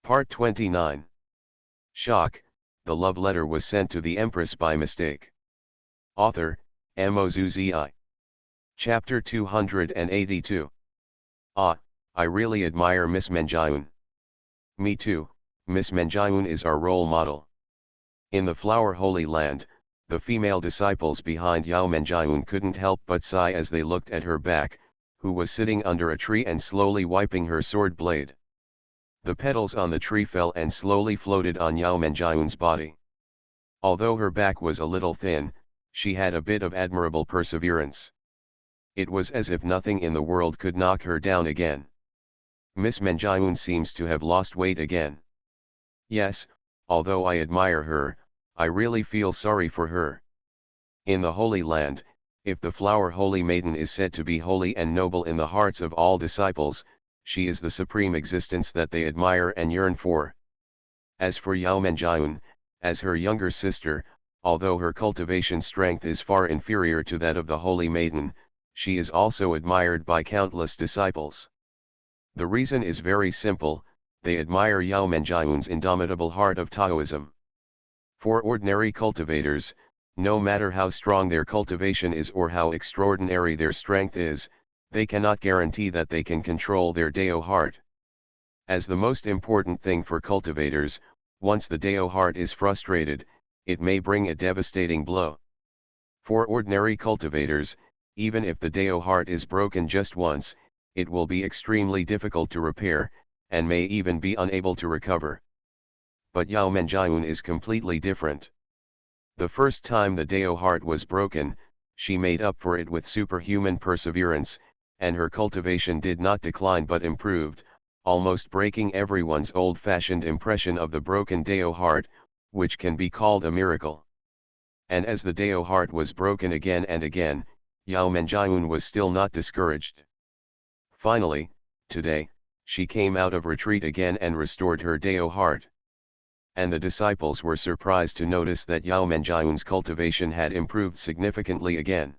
Part 29. Shock, the love letter was sent to the Empress by mistake. Author, Mozuzi. Chapter 282. Ah, I really admire Miss Menjayun. Me too, Miss Menjayun is our role model. In the Flower Holy Land, the female disciples behind Yao Menjayun couldn't help but sigh as they looked at her back, who was sitting under a tree and slowly wiping her sword blade. The petals on the tree fell and slowly floated on Yao Menjayun's body. Although her back was a little thin, she had a bit of admirable perseverance. It was as if nothing in the world could knock her down again. Miss Menjayun seems to have lost weight again. Yes, although I admire her, I really feel sorry for her. In the Holy Land, if the Flower Holy Maiden is said to be holy and noble in the hearts of all disciples, she is the supreme existence that they admire and yearn for. As for Yao Menjayun, as her younger sister, although her cultivation strength is far inferior to that of the Holy Maiden, she is also admired by countless disciples. The reason is very simple, they admire Yao Menjayun's indomitable heart of Taoism. For ordinary cultivators, no matter how strong their cultivation is or how extraordinary their strength is, they cannot guarantee that they can control their Dao heart. As the most important thing for cultivators, once the Dao heart is frustrated, it may bring a devastating blow. For ordinary cultivators, even if the Dao heart is broken just once, it will be extremely difficult to repair, and may even be unable to recover. But Yao Menjayun is completely different. The first time the Dao heart was broken, she made up for it with superhuman perseverance, and her cultivation did not decline but improved, almost breaking everyone's old-fashioned impression of the broken Dao heart, which can be called a miracle. And as the Dao heart was broken again and again, Yao Menjayun was still not discouraged. Finally, today, she came out of retreat again and restored her Dao heart. And the disciples were surprised to notice that Yao Menjayun's cultivation had improved significantly again.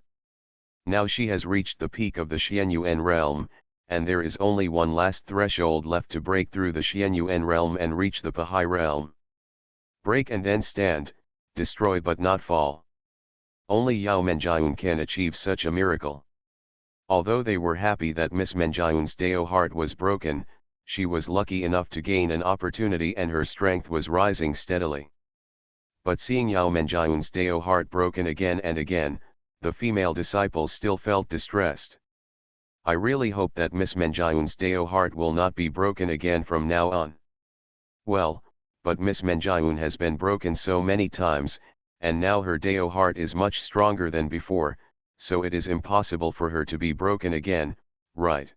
Now she has reached the peak of the Xianyuan realm, and there is only one last threshold left to break through the Xianyuan realm and reach the Bahai realm. Break and then stand, destroy but not fall. Only Yao Menjayun can achieve such a miracle. Although they were happy that Miss Menjayun's Dao heart was broken, she was lucky enough to gain an opportunity and her strength was rising steadily. But seeing Yao Menjayun's Dao heart broken again and again, the female disciples still felt distressed. I really hope that Miss Menjayun's Dao heart will not be broken again from now on. Well, but Miss Menjayun has been broken so many times, and now her Dao heart is much stronger than before, so it is impossible for her to be broken again, right?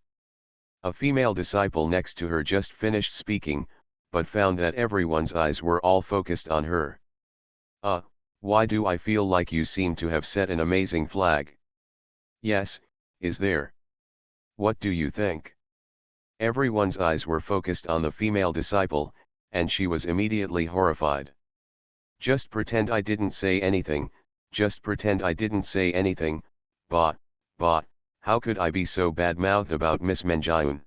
A female disciple next to her just finished speaking, but found that everyone's eyes were all focused on her. Why do I feel like you seem to have set an amazing flag? Yes, is there? What do you think? Everyone's eyes were focused on the female disciple, and she was immediately horrified. Just pretend I didn't say anything, just pretend I didn't say anything, but, how could I be so bad-mouthed about Miss Menjayun?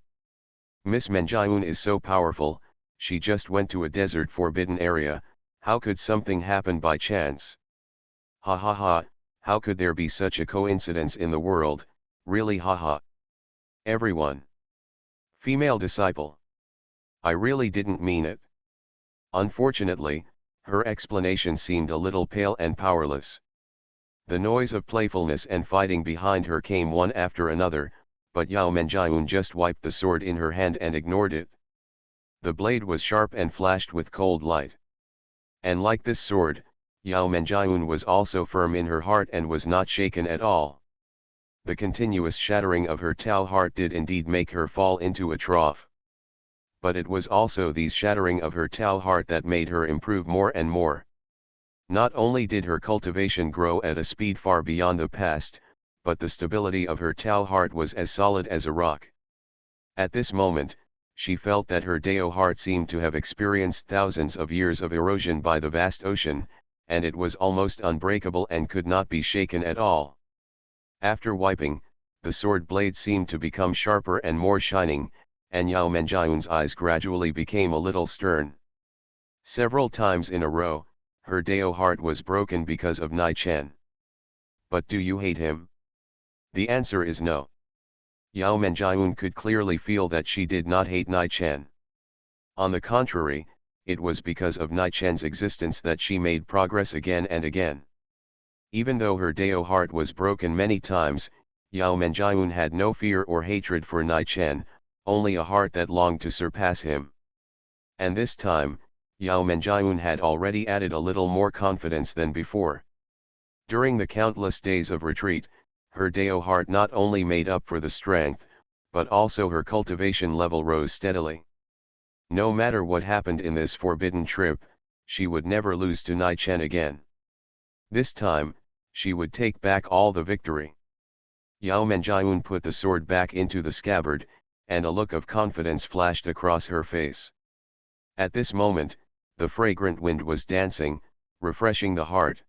Miss Menjayun is so powerful, she just went to a desert forbidden area, how could something happen by chance? Ha ha ha, how could there be such a coincidence in the world, really ha ha. Everyone. Female disciple. I really didn't mean it. Unfortunately, her explanation seemed a little pale and powerless. The noise of playfulness and fighting behind her came one after another, but Yao Menjayun just wiped the sword in her hand and ignored it. The blade was sharp and flashed with cold light. And like this sword, Yao Menjayun was also firm in her heart and was not shaken at all. The continuous shattering of her Tao heart did indeed make her fall into a trough. But it was also these shattering of her Tao heart that made her improve more and more. Not only did her cultivation grow at a speed far beyond the past, but the stability of her Tao heart was as solid as a rock. At this moment, she felt that her Dao heart seemed to have experienced thousands of years of erosion by the vast ocean, and it was almost unbreakable and could not be shaken at all. After wiping, the sword blade seemed to become sharper and more shining, and Yao Menjian's eyes gradually became a little stern. Several times in a row, her Dao heart was broken because of Nai Chen. But do you hate him? The answer is no. Yao Menjian could clearly feel that she did not hate Nai Chen. On the contrary, it was because of Nai Chen's existence that she made progress again and again. Even though her Dao heart was broken many times, Yao Menjian had no fear or hatred for Nai Chen, only a heart that longed to surpass him. And this time, Yao Menjian had already added a little more confidence than before. During the countless days of retreat, her Dao heart not only made up for the strength, but also her cultivation level rose steadily. No matter what happened in this forbidden trip, she would never lose to Nai Chen again. This time, she would take back all the victory. Yao Menjian put the sword back into the scabbard, and a look of confidence flashed across her face. At this moment, the fragrant wind was dancing, refreshing the heart.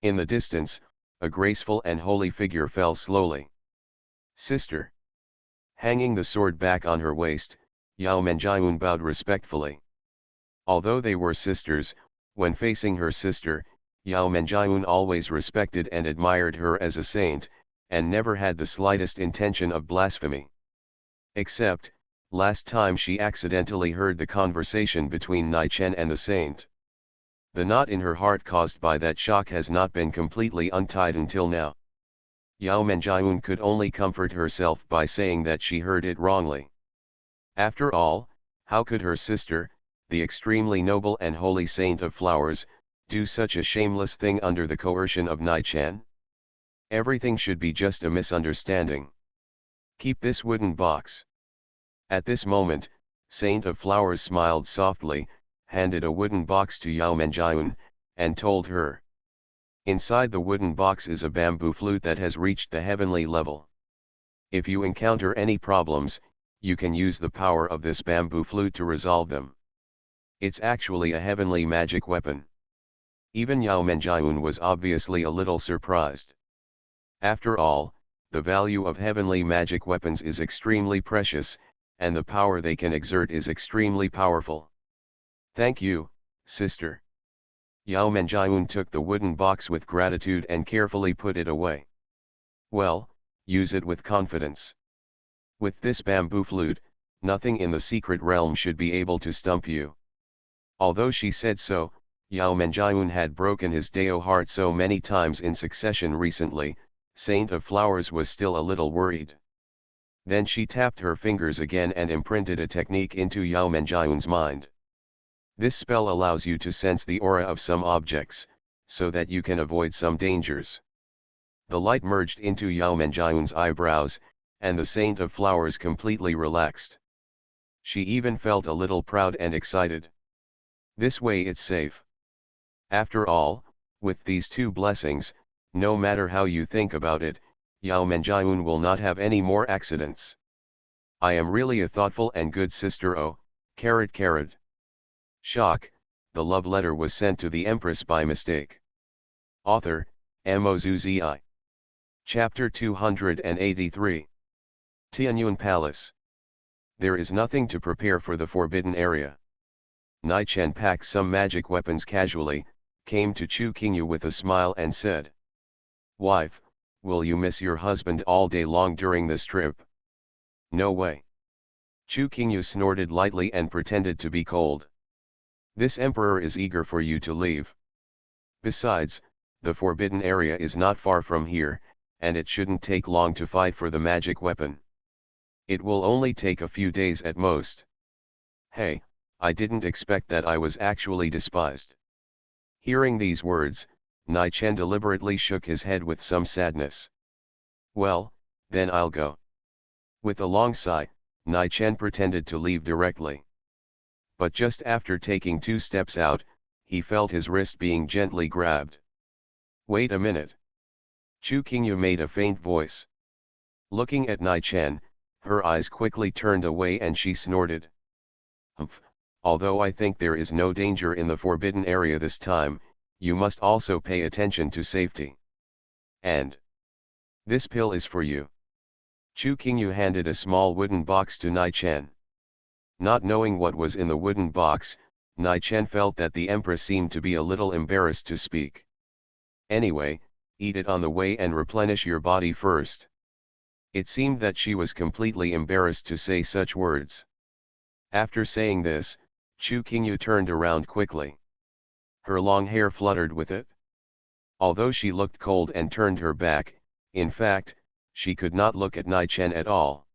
In the distance, a graceful and holy figure fell slowly. Sister. Hanging the sword back on her waist, Yao Menjian bowed respectfully. Although they were sisters, when facing her sister, Yao Menjian always respected and admired her as a saint, and never had the slightest intention of blasphemy. Except, last time she accidentally heard the conversation between Nai Chen and the saint. The knot in her heart caused by that shock has not been completely untied until now. Yao Menjian could only comfort herself by saying that she heard it wrongly. After all, how could her sister, the extremely noble and holy saint of flowers, do such a shameless thing under the coercion of Nai Chen? Everything should be just a misunderstanding. Keep this wooden box. At this moment, Saint of Flowers smiled softly, handed a wooden box to Yao Menjian, and told her. Inside the wooden box is a bamboo flute that has reached the heavenly level. If you encounter any problems, you can use the power of this bamboo flute to resolve them. It's actually a heavenly magic weapon. Even Yao Menjian was obviously a little surprised. After all, the value of heavenly magic weapons is extremely precious, and the power they can exert is extremely powerful. Thank you, sister. Yao Menjian took the wooden box with gratitude and carefully put it away. Well, use it with confidence. With this bamboo flute, nothing in the secret realm should be able to stump you. Although she said so, Yao Menjian had broken his Dao heart so many times in succession recently, Saint of Flowers was still a little worried. Then she tapped her fingers again and imprinted a technique into Yao Menjian's mind. This spell allows you to sense the aura of some objects, so that you can avoid some dangers. The light merged into Yao Menjian's eyebrows, and the Saint of Flowers completely relaxed. She even felt a little proud and excited. This way it's safe. After all, with these two blessings, no matter how you think about it, Yao Menjian will not have any more accidents. I am really a thoughtful and good sister. Oh, carat carat. Shock, the love letter was sent to the Empress by mistake. Author, MaleProtagonist. Chapter 283. Tianyun Palace. There is nothing to prepare for the forbidden area. Nai Chen packed some magic weapons casually, came to Chu Qingyu with a smile and said, "Wife, will you miss your husband all day long during this trip?" "No way." Chu Qingyu snorted lightly and pretended to be cold. "This emperor is eager for you to leave. Besides, the forbidden area is not far from here, and it shouldn't take long to fight for the magic weapon. It will only take a few days at most." "Hey, I didn't expect that I was actually despised." Hearing these words, Nai Chen deliberately shook his head with some sadness. "Well, then I'll go." With a long sigh, Nai Chen pretended to leave directly. But just after taking 2 steps out, he felt his wrist being gently grabbed. "Wait a minute." Chu Qingyu made a faint voice. Looking at Nai Chen, her eyes quickly turned away and she snorted. "Humph, although I think there is no danger in the forbidden area this time, you must also pay attention to safety. And this pill is for you." Chu Qingyu handed a small wooden box to Nai Chen. Not knowing what was in the wooden box, Nai Chen felt that the Empress seemed to be a little embarrassed to speak. Anyway, eat it on the way and replenish your body first. It seemed that she was completely embarrassed to say such words. After saying this, Chu Qingyu turned around quickly. Her long hair fluttered with it. Although she looked cold and turned her back, in fact, she could not look at Nai Chen at all.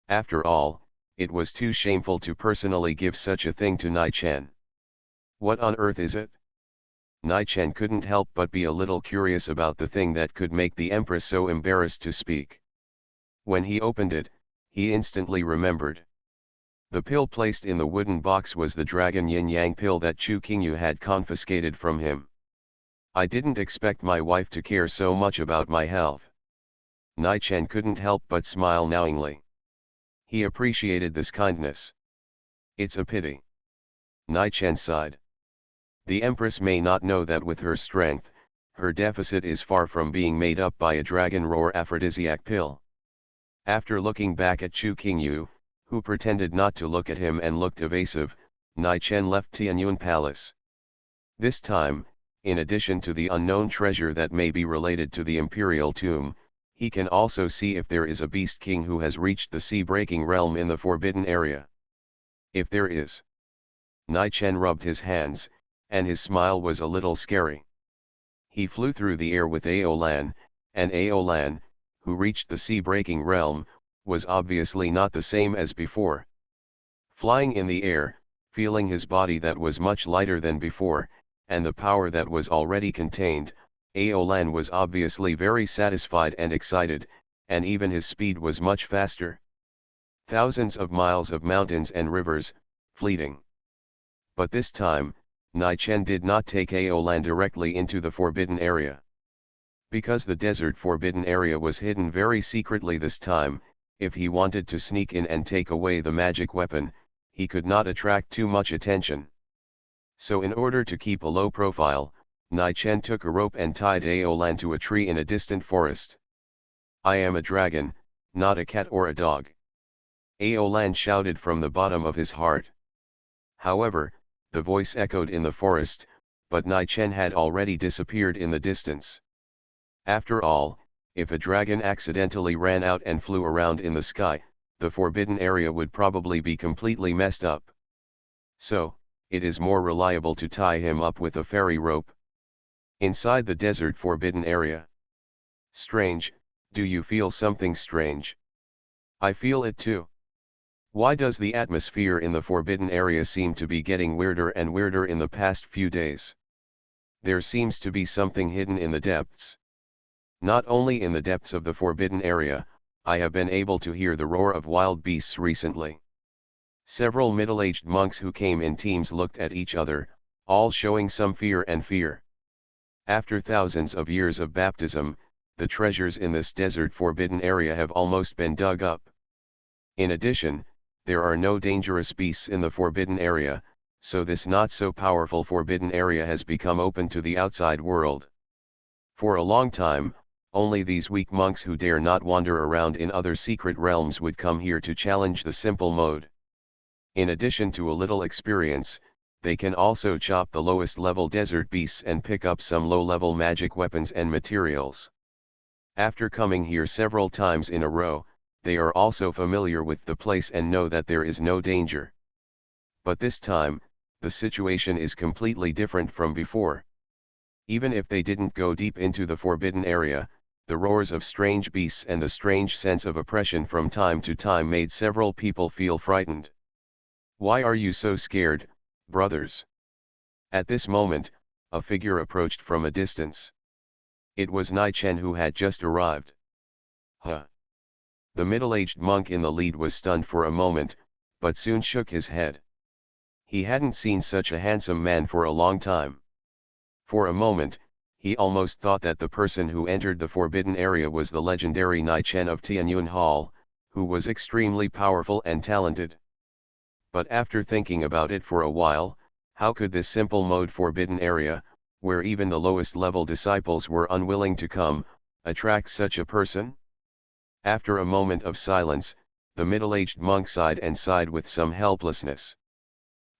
After all, it was too shameful to personally give such a thing to Nai Chen. What on earth is it? Nai Chen couldn't help but be a little curious about the thing that could make the Empress so embarrassed to speak. When he opened it, he instantly remembered. The pill placed in the wooden box was the dragon yin-yang pill that Chu Qingyu had confiscated from him. I didn't expect my wife to care so much about my health. Nai Chen couldn't help but smile knowingly. He appreciated this kindness. It's a pity. Nai Chen sighed. The Empress may not know that with her strength, her deficit is far from being made up by a dragon roar aphrodisiac pill. After looking back at Chu Qingyu, who pretended not to look at him and looked evasive, Nai Chen left Tianyuan Palace. This time, in addition to the unknown treasure that may be related to the imperial tomb, he can also see if there is a beast king who has reached the sea-breaking realm in the forbidden area. If there is. Nai Chen rubbed his hands, and his smile was a little scary. He flew through the air with Aolan, and Aolan, who reached the sea-breaking realm, was obviously not the same as before. Flying in the air, feeling his body that was much lighter than before, and the power that was already contained, Aolan was obviously very satisfied and excited, and even his speed was much faster. Thousands of miles of mountains and rivers, fleeting. But this time, Nai Chen did not take Aolan directly into the forbidden area. Because the desert forbidden area was hidden very secretly this time, if he wanted to sneak in and take away the magic weapon, he could not attract too much attention. So in order to keep a low profile, Nai Chen took a rope and tied Aolan to a tree in a distant forest. I am a dragon, not a cat or a dog. Aolan shouted from the bottom of his heart. However, the voice echoed in the forest, but Nai Chen had already disappeared in the distance. After all, if a dragon accidentally ran out and flew around in the sky, the forbidden area would probably be completely messed up. So, it is more reliable to tie him up with a fairy rope. Inside the desert forbidden area. Strange, do you feel something strange? I feel it too. Why does the atmosphere in the forbidden area seem to be getting weirder and weirder in the past few days? There seems to be something hidden in the depths. Not only in the depths of the forbidden area, I have been able to hear the roar of wild beasts recently. Several middle-aged monks who came in teams looked at each other, all showing some fear and fear. After thousands of years of baptism, the treasures in this desert forbidden area have almost been dug up. In addition, there are no dangerous beasts in the forbidden area, so this not so powerful forbidden area has become open to the outside world. For a long time, only these weak monks who dare not wander around in other secret realms would come here to challenge the simple mode. In addition to a little experience, they can also chop the lowest level desert beasts and pick up some low-level magic weapons and materials. After coming here several times in a row, they are also familiar with the place and know that there is no danger. But this time, the situation is completely different from before. Even if they didn't go deep into the forbidden area, the roars of strange beasts and the strange sense of oppression from time to time made several people feel frightened. Why are you so scared, brothers? At this moment, a figure approached from a distance. It was Nai Chen who had just arrived. Huh. The middle-aged monk in the lead was stunned for a moment, but soon shook his head. He hadn't seen such a handsome man for a long time. For a moment, he almost thought that the person who entered the forbidden area was the legendary Nai Chen of Tianyuan Hall, who was extremely powerful and talented. But after thinking about it for a while, how could this simple mode forbidden area, where even the lowest level disciples were unwilling to come, attract such a person? After a moment of silence, The middle-aged monk sighed with some helplessness.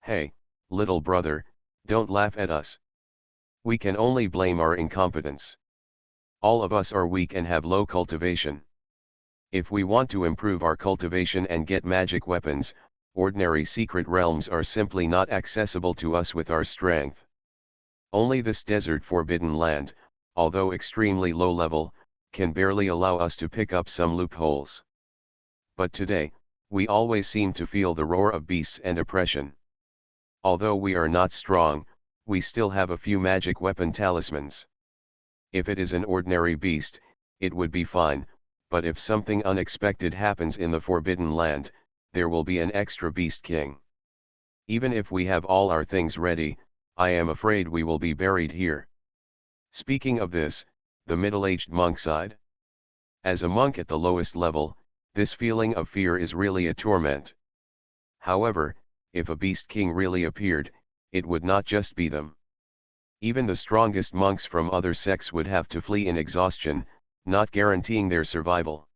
Hey, little brother, don't laugh at us. We can only blame our incompetence. All of us are weak and have low cultivation. If we want to improve our cultivation and get magic weapons, ordinary secret realms are simply not accessible to us with our strength. Only this desert forbidden land, although extremely low level, can barely allow us to pick up some loopholes. But today, we always seem to feel the roar of beasts and oppression. Although we are not strong, we still have a few magic weapon talismans. If it is an ordinary beast, it would be fine, but if something unexpected happens in the Forbidden Land, there will be an extra beast king. Even if we have all our things ready, I am afraid we will be buried here. Speaking of this, the middle-aged monk sighed. As a monk at the lowest level, this feeling of fear is really a torment. However, if a beast king really appeared, it would not just be them. Even the strongest monks from other sects would have to flee in exhaustion, not guaranteeing their survival.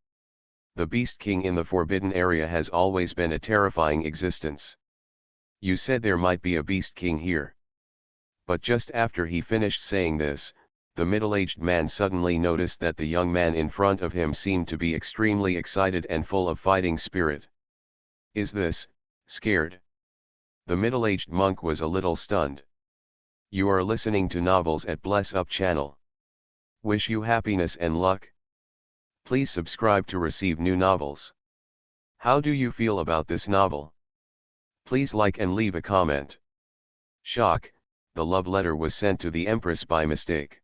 The Beast King in the Forbidden Area has always been a terrifying existence. You said there might be a Beast King here. But just after he finished saying this, the middle-aged man suddenly noticed that the young man in front of him seemed to be extremely excited and full of fighting spirit. Is this, scared? The middle-aged monk was a little stunned. You are listening to novels at Bless Up channel. Wish you happiness and luck. Please subscribe to receive new novels. How do you feel about this novel? Please like and leave a comment. Shock, the love letter was sent to the Empress by mistake.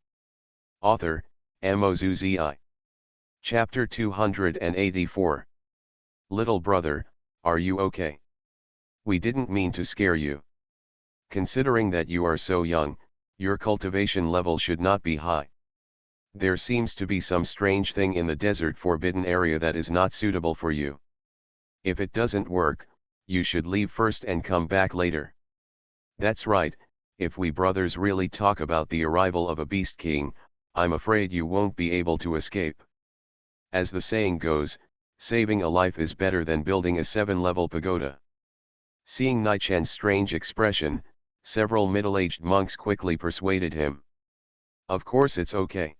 Author, MaleProtagonist. Chapter 284. Little brother, are you okay? We didn't mean to scare you. Considering that you are so young, your cultivation level should not be high. There seems to be some strange thing in the desert forbidden area that is not suitable for you. If it doesn't work, you should leave first and come back later. That's right, if we brothers really talk about the arrival of a beast king, I'm afraid you won't be able to escape. As the saying goes, saving a life is better than building a 7-level pagoda. Seeing Nichan's strange expression, several middle-aged monks quickly persuaded him. Of course it's okay.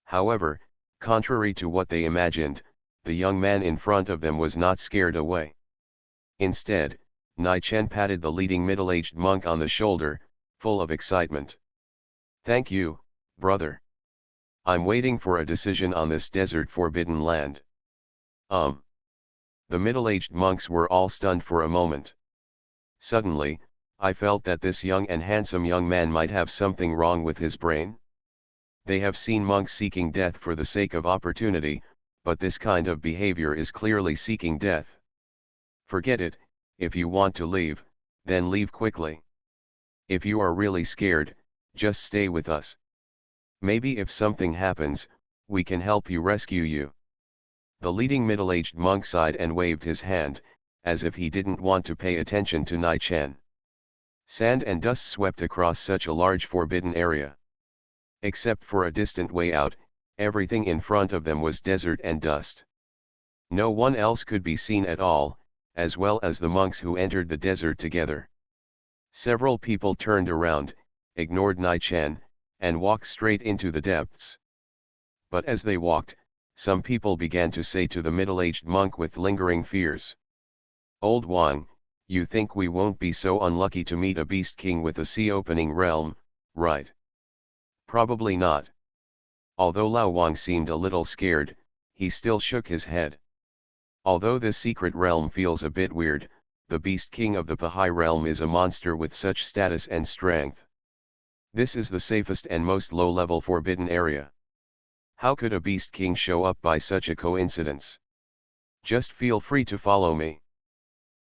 However, contrary to what they imagined, the young man in front of them was not scared away. Instead, Nichan patted the leading middle-aged monk on the shoulder, full of excitement. Thank you, brother. I'm waiting for a decision on this desert forbidden land. The middle-aged monks were all stunned for a moment. Suddenly, I felt that this young and handsome young man might have something wrong with his brain. They have seen monks seeking death for the sake of opportunity, but this kind of behavior is clearly seeking death. Forget it, if you want to leave, then leave quickly. If you are really scared, just stay with us. Maybe if something happens, we can help you rescue you. The leading middle-aged monk sighed and waved his hand, as if he didn't want to pay attention to Nichan. Sand and dust swept across such a large forbidden area. Except for a distant way out, everything in front of them was desert and dust. No one else could be seen at all, as well as the monks who entered the desert together. Several people turned around, ignored Nichan, and walked straight into the depths. But as they walked, some people began to say to the middle-aged monk with lingering fears. Old Wang, you think we won't be so unlucky to meet a beast king with a sea-opening realm, right? Probably not. Although Lao Wang seemed a little scared, he still shook his head. Although this secret realm feels a bit weird, the beast king of the Pahai realm is a monster with such status and strength. This is the safest and most low-level forbidden area. How could a beast king show up by such a coincidence? Just feel free to follow me.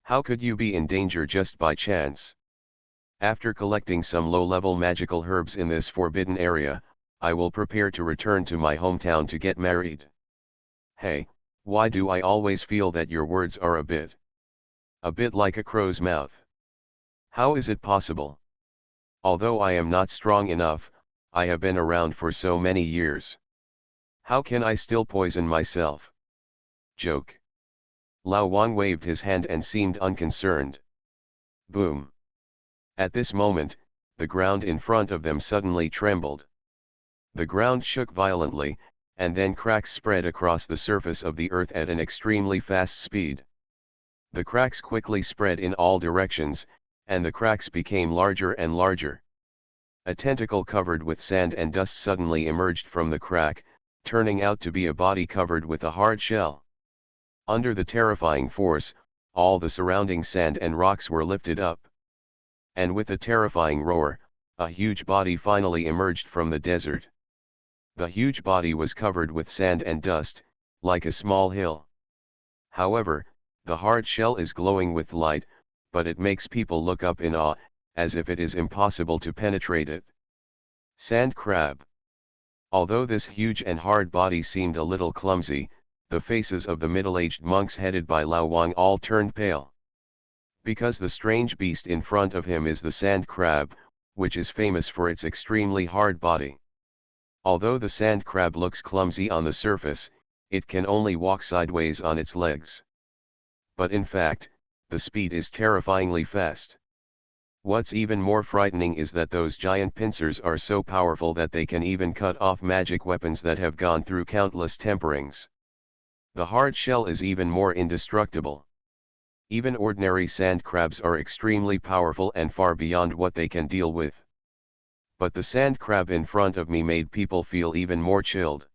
How could you be in danger just by chance? After collecting some low-level magical herbs in this forbidden area, I will prepare to return to my hometown to get married. Hey, why do I always feel that your words are a bit like a crow's mouth? How is it possible? Although I am not strong enough, I have been around for so many years. How can I still poison myself? Joke. Lao Wang waved his hand and seemed unconcerned. Boom! At this moment, the ground in front of them suddenly trembled. The ground shook violently, and then cracks spread across the surface of the earth at an extremely fast speed. The cracks quickly spread in all directions, and the cracks became larger and larger. A tentacle covered with sand and dust suddenly emerged from the crack, turning out to be a body covered with a hard shell. Under the terrifying force, all the surrounding sand and rocks were lifted up. And with a terrifying roar, a huge body finally emerged from the desert. The huge body was covered with sand and dust, like a small hill. However, the hard shell is glowing with light, but it makes people look up in awe, as if it is impossible to penetrate it. Sand crab. Although this huge and hard body seemed a little clumsy, the faces of the middle-aged monks headed by Lao Wang all turned pale. Because the strange beast in front of him is the sand crab, which is famous for its extremely hard body. Although the sand crab looks clumsy on the surface, it can only walk sideways on its legs. But in fact, the speed is terrifyingly fast. What's even more frightening is that those giant pincers are so powerful that they can even cut off magic weapons that have gone through countless temperings. The hard shell is even more indestructible. Even ordinary sand crabs are extremely powerful and far beyond what they can deal with. But the sand crab in front of me made people feel even more chilled.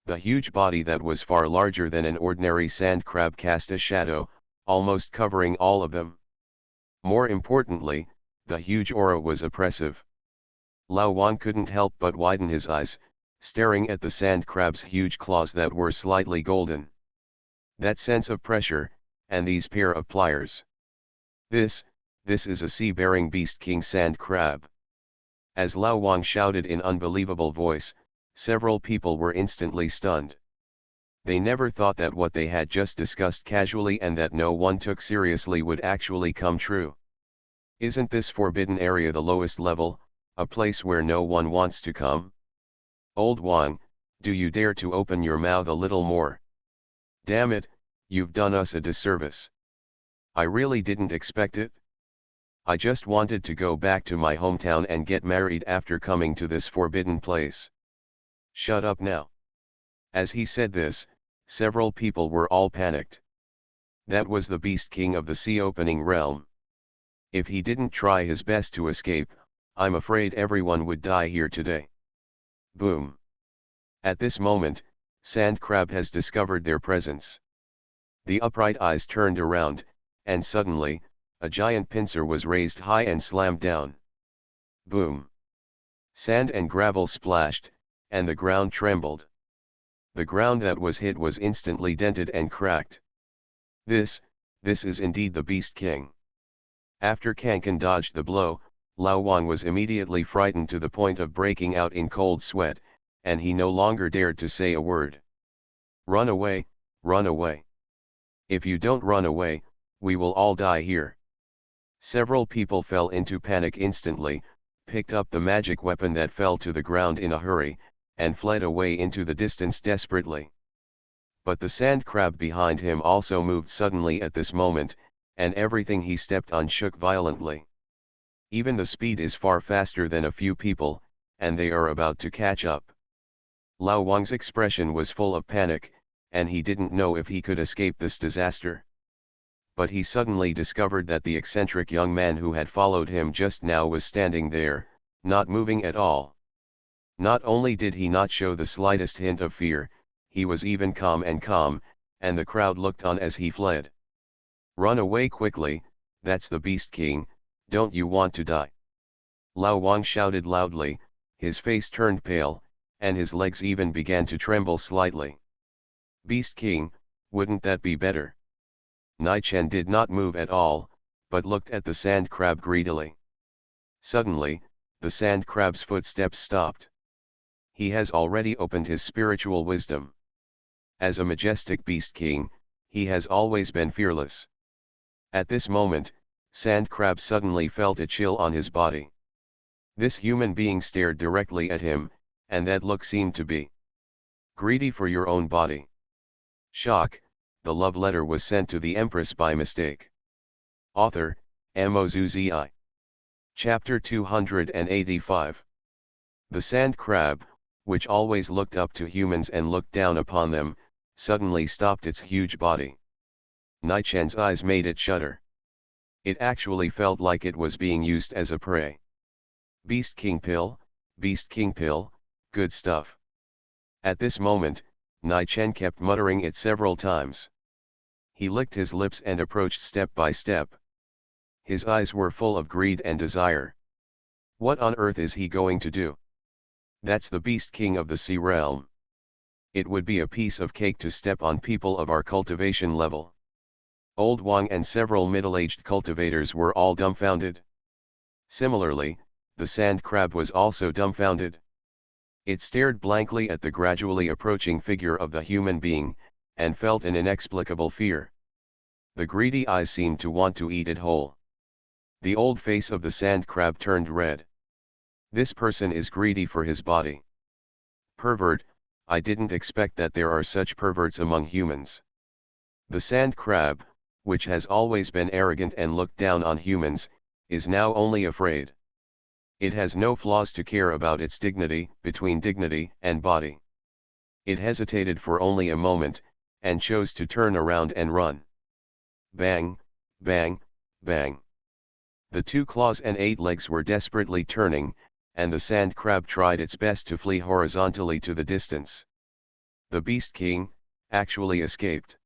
The huge body that was far larger than an ordinary sand crab cast a shadow, almost covering all of them. More importantly, the huge aura was oppressive. Lao Wang couldn't help but widen his eyes, staring at the sand crab's huge claws that were slightly golden. That sense of pressure, and these pair of pliers. This is a sea-bearing beast king sand crab. As Lao Wang shouted in unbelievable voice, several people were instantly stunned. They never thought that what they had just discussed casually and that no one took seriously would actually come true. Isn't this forbidden area the lowest level, a place where no one wants to come? Old Wang, do you dare to open your mouth a little more? Damn it, you've done us a disservice. I really didn't expect it. I just wanted to go back to my hometown and get married after coming to this forbidden place. Shut up now. As he said this, several people were all panicked. That was the Beast King of the Sea Opening Realm. If he didn't try his best to escape, I'm afraid everyone would die here today. Boom. At this moment, Sand Crab has discovered their presence. The upright eyes turned around, and suddenly, a giant pincer was raised high and slammed down. Boom. Sand and gravel splashed, and the ground trembled. The ground that was hit was instantly dented and cracked. This is indeed the Beast King. After Kankan dodged the blow, Lao Wang was immediately frightened to the point of breaking out in cold sweat, and he no longer dared to say a word. Run away, run away. If you don't run away, we will all die here. Several people fell into panic instantly, picked up the magic weapon that fell to the ground in a hurry, and fled away into the distance desperately. But the sand crab behind him also moved suddenly at this moment, and everything he stepped on shook violently. Even the speed is far faster than a few people, and they are about to catch up. Lao Wang's expression was full of panic, and he didn't know if he could escape this disaster. But he suddenly discovered that the eccentric young man who had followed him just now was standing there, not moving at all. Not only did he not show the slightest hint of fear, he was even calm, and the crowd looked on as he fled. Run away quickly, that's the Beast King, don't you want to die? Lao Wang shouted loudly, his face turned pale, and his legs even began to tremble slightly. Beast King, wouldn't that be better? Nai Chen did not move at all, but looked at the sand crab greedily. Suddenly, the sand crab's footsteps stopped. He has already opened his spiritual wisdom. As a majestic Beast King, he has always been fearless. At this moment, Sand Crab suddenly felt a chill on his body. This human being stared directly at him, and that look seemed to be greedy for your own body. Shock, the love letter was sent to the Empress by mistake. Author, MaleProtagonist. Chapter 285. The sand crab, which always looked up to humans and looked down upon them, suddenly stopped its huge body. Nichen's eyes made it shudder. It actually felt like it was being used as a prey. Beast King Pill, good stuff. At this moment, Nichen kept muttering it several times. He licked his lips and approached step by step. His eyes were full of greed and desire. What on earth is he going to do? That's the Beast King of the Sea Realm. It would be a piece of cake to step on people of our cultivation level. Old Wang and several middle-aged cultivators were all dumbfounded. Similarly, the sand crab was also dumbfounded. It stared blankly at the gradually approaching figure of the human being, and felt an inexplicable fear. The greedy eyes seemed to want to eat it whole. The old face of the sand crab turned red. This person is greedy for his body. Pervert, I didn't expect that there are such perverts among humans. The sand crab, which has always been arrogant and looked down on humans, is now only afraid. It has no flaws to care about its dignity, between dignity and body. It hesitated for only a moment, and chose to turn around and run. Bang, bang, bang. The 2 claws and 8 legs were desperately turning, and the sand crab tried its best to flee horizontally to the distance. The Beast King actually escaped.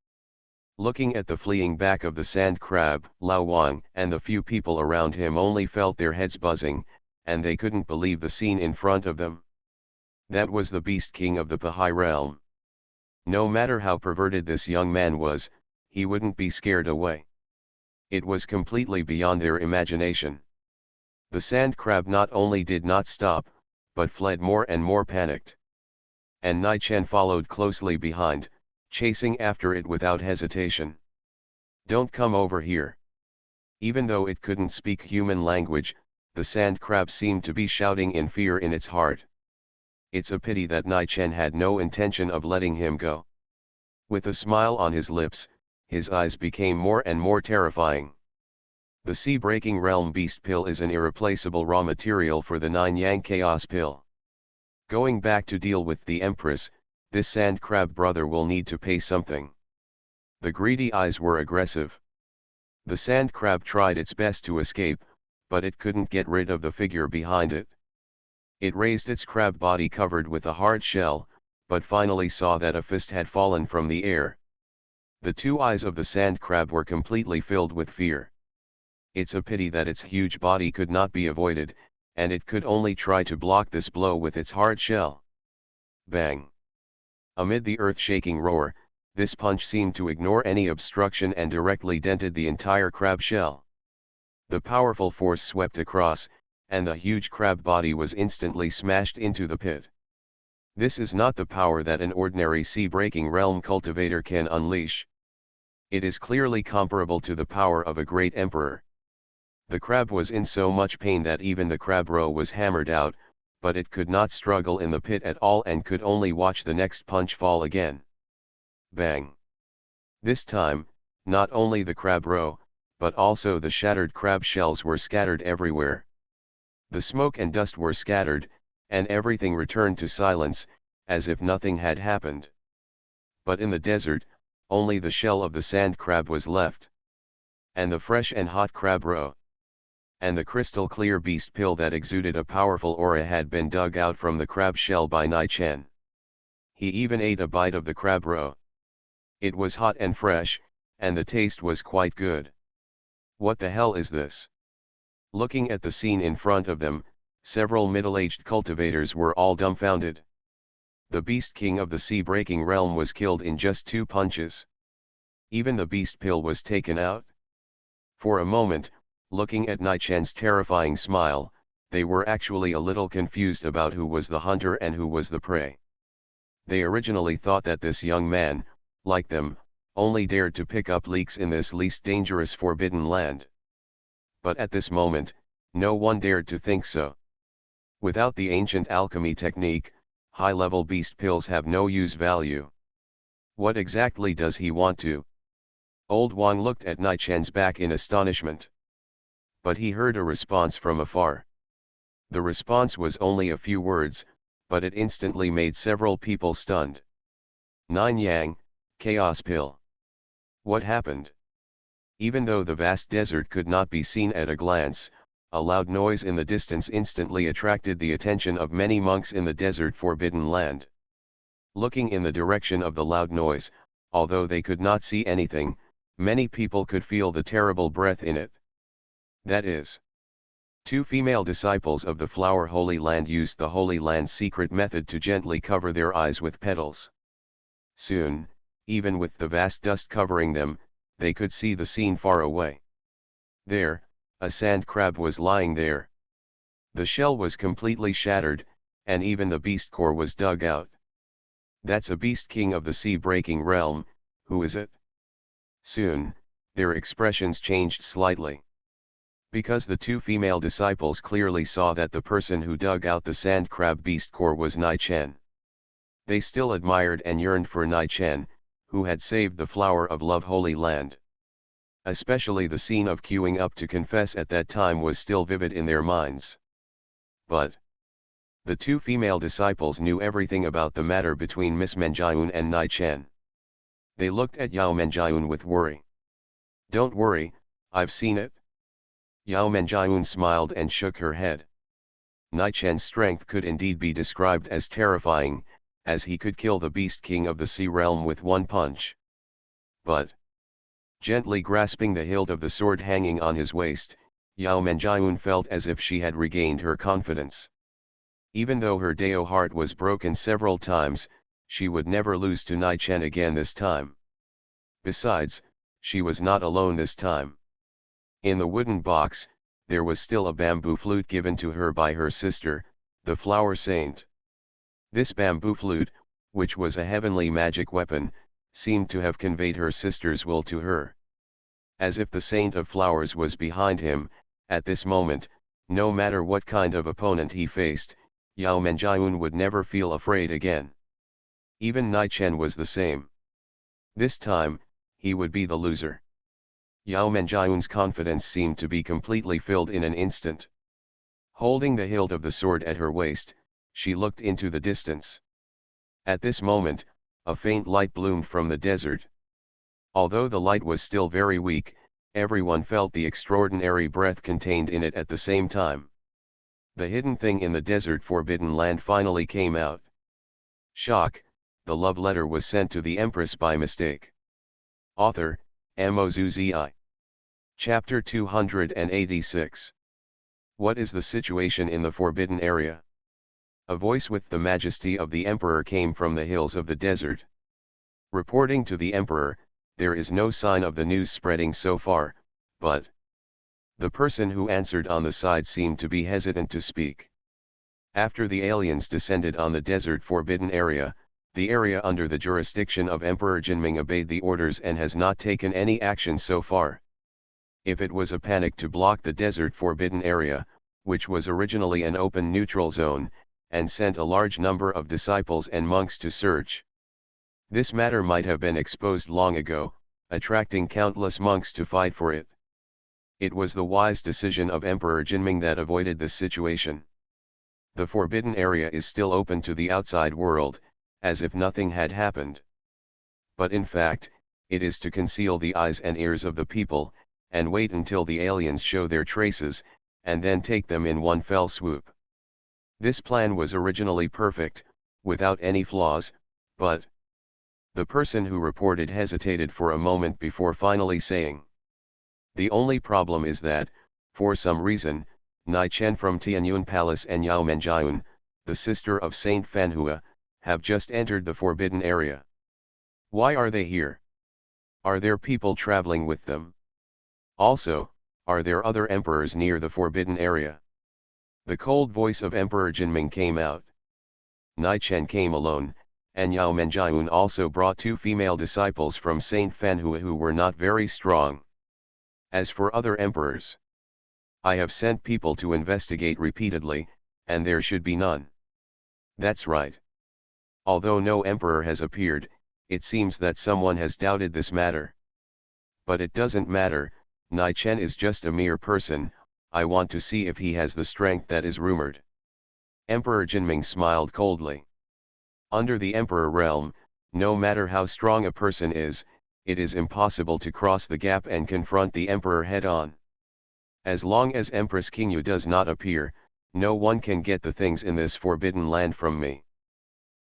Looking at the fleeing back of the sand crab, Lao Wang and the few people around him only felt their heads buzzing, and they couldn't believe the scene in front of them. That was the Beast King of the Baha'i realm. No matter how perverted this young man was, he wouldn't be scared away. It was completely beyond their imagination. The sand crab not only did not stop, but fled more and more panicked. And Nichen followed closely behind, chasing after it without hesitation. Don't come over here. Even though it couldn't speak human language, the sand crab seemed to be shouting in fear in its heart. It's a pity that Nichen had no intention of letting him go. With a smile on his lips, his eyes became more and more terrifying. The sea-breaking realm beast pill is an irreplaceable raw material for the 9-yang chaos pill. Going back to deal with the Empress, this sand crab brother will need to pay something. The greedy eyes were aggressive. The sand crab tried its best to escape, but it couldn't get rid of the figure behind it. It raised its crab body covered with a hard shell, but finally saw that a fist had fallen from the air. The 2 eyes of the sand crab were completely filled with fear. It's a pity that its huge body could not be avoided, and it could only try to block this blow with its hard shell. Bang! Amid the earth-shaking roar, this punch seemed to ignore any obstruction and directly dented the entire crab shell. The powerful force swept across, and the huge crab body was instantly smashed into the pit. This is not the power that an ordinary sea-breaking realm cultivator can unleash. It is clearly comparable to the power of a great emperor. The crab was in so much pain that even the crab roe was hammered out, but it could not struggle in the pit at all and could only watch the next punch fall again. Bang! This time, not only the crab roe, but also the shattered crab shells were scattered everywhere. The smoke and dust were scattered, and everything returned to silence, as if nothing had happened. But in the desert, only the shell of the sand crab was left. And the fresh and hot crab roe. And the crystal clear beast pill that exuded a powerful aura had been dug out from the crab shell by Nichen. He even ate a bite of the crab roe. It was hot and fresh, and the taste was quite good. What the hell is this? Looking at the scene in front of them, several middle-aged cultivators were all dumbfounded. The Beast King of the sea-breaking realm was killed in just 2 punches. Even the beast pill was taken out. For a moment, looking at Nichen's terrifying smile, they were actually a little confused about who was the hunter and who was the prey. They originally thought that this young man, like them, only dared to pick up leaks in this least dangerous forbidden land. But at this moment, no one dared to think so. Without the ancient alchemy technique, high-level beast pills have no use value. What exactly does he want to? Old Wang looked at Nai Chen's back in astonishment. But he heard a response from afar. The response was only a few words, but it instantly made several people stunned. Nine Yang, Chaos Pill. What happened? Even though the vast desert could not be seen at a glance, a loud noise in the distance instantly attracted the attention of many monks in the desert forbidden land. Looking in the direction of the loud noise, although they could not see anything, many people could feel the terrible breath in it. That is, two female disciples of the Flower Holy Land used the Holy Land secret method to gently cover their eyes with petals. Soon, even with the vast dust covering them, they could see the scene far away. There, a sand crab was lying there. The shell was completely shattered, and even the beast core was dug out. That's a beast king of the sea-breaking realm. Who is it? Soon, their expressions changed slightly. Because the two female disciples clearly saw that the person who dug out the sand crab beast core was Nai Chen. They still admired and yearned for Nai Chen, who had saved the Flower of Love Holy Land. Especially the scene of queuing up to confess at that time was still vivid in their minds. But the two female disciples knew everything about the matter between Miss Menjiun and Nai Chen. They looked at Yao Menjiun with worry. Don't worry, I've seen it. Yao Menjiun smiled and shook her head. Nai Chen's strength could indeed be described as terrifying, as he could kill the beast king of the sea realm with one punch. But gently grasping the hilt of the sword hanging on his waist, Yao Menjiun felt as if she had regained her confidence. Even though her Dao heart was broken several times, she would never lose to Nai Chen again this time. Besides, she was not alone this time. In the wooden box, there was still a bamboo flute given to her by her sister, the Flower Saint. This bamboo flute, which was a heavenly magic weapon, seemed to have conveyed her sister's will to her. As if the Saint of Flowers was behind him, at this moment, no matter what kind of opponent he faced, Yao Menjiun would never feel afraid again. Even Nai Chen was the same. This time, he would be the loser. Yao Menjiun's confidence seemed to be completely filled in an instant. Holding the hilt of the sword at her waist, she looked into the distance. At this moment, a faint light bloomed from the desert. Although the light was still very weak, everyone felt the extraordinary breath contained in it at the same time. The hidden thing in the desert forbidden land finally came out. Shock, the love letter was sent to the Empress by mistake. Author, MaleProtagonist. Chapter 286. What is the situation in the forbidden area? A voice with the majesty of the Emperor came from the hills of the desert. Reporting to the Emperor, there is no sign of the news spreading so far, but the person who answered on the side seemed to be hesitant to speak. After the aliens descended on the desert forbidden area, the area under the jurisdiction of Emperor Jinming obeyed the orders and has not taken any action so far. If it was a panic to block the desert forbidden area, which was originally an open neutral zone, and sent a large number of disciples and monks to search, this matter might have been exposed long ago, attracting countless monks to fight for it. It was the wise decision of Emperor Jinming that avoided this situation. The forbidden area is still open to the outside world, as if nothing had happened. But in fact, it is to conceal the eyes and ears of the people, and wait until the aliens show their traces, and then take them in one fell swoop. This plan was originally perfect, without any flaws, but the person who reported hesitated for a moment before finally saying, the only problem is that, for some reason, Nai Chen from Tianyun Palace and Yao Menjiun, the sister of Saint Fanhua, have just entered the forbidden area. Why are they here? Are there people traveling with them? Also, are there other emperors near the forbidden area? The cold voice of Emperor Jinming came out. Nai Chen came alone, and Yao Menjiun also brought two female disciples from Saint Fanhua who were not very strong. As for other emperors, I have sent people to investigate repeatedly, and there should be none. That's right. Although no emperor has appeared, It seems that someone has doubted this matter. But it doesn't matter, Nai Chen is just a mere person, I want to see if he has the strength that is rumored. Emperor Jinming smiled coldly. Under the Emperor realm, no matter how strong a person is, it is impossible to cross the gap and confront the Emperor head-on. As long as Empress Qingyu does not appear, no one can get the things in this forbidden land from me.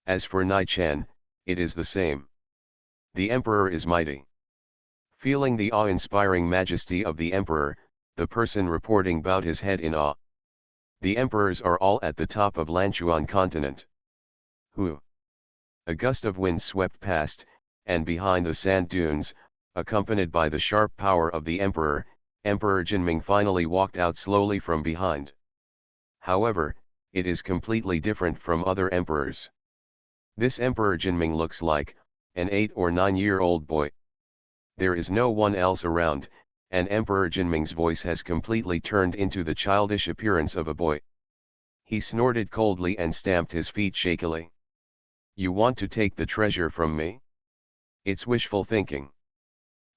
As for Nai Chen, it is the same. The Emperor is mighty. Feeling the awe-inspiring majesty of the Emperor, the person reporting bowed his head in awe. The Emperors are all at the top of Lanchuan continent. Who? A gust of wind swept past, and behind the sand dunes, accompanied by the sharp power of the Emperor, Emperor Jinming finally walked out slowly from behind. However, it is completely different from other emperors. This Emperor Jinming looks like an 8 or 9-year-old boy. There is no one else around, and Emperor Jinming's voice has completely turned into the childish appearance of a boy. He snorted coldly and stamped his feet shakily. You want to take the treasure from me? It's wishful thinking.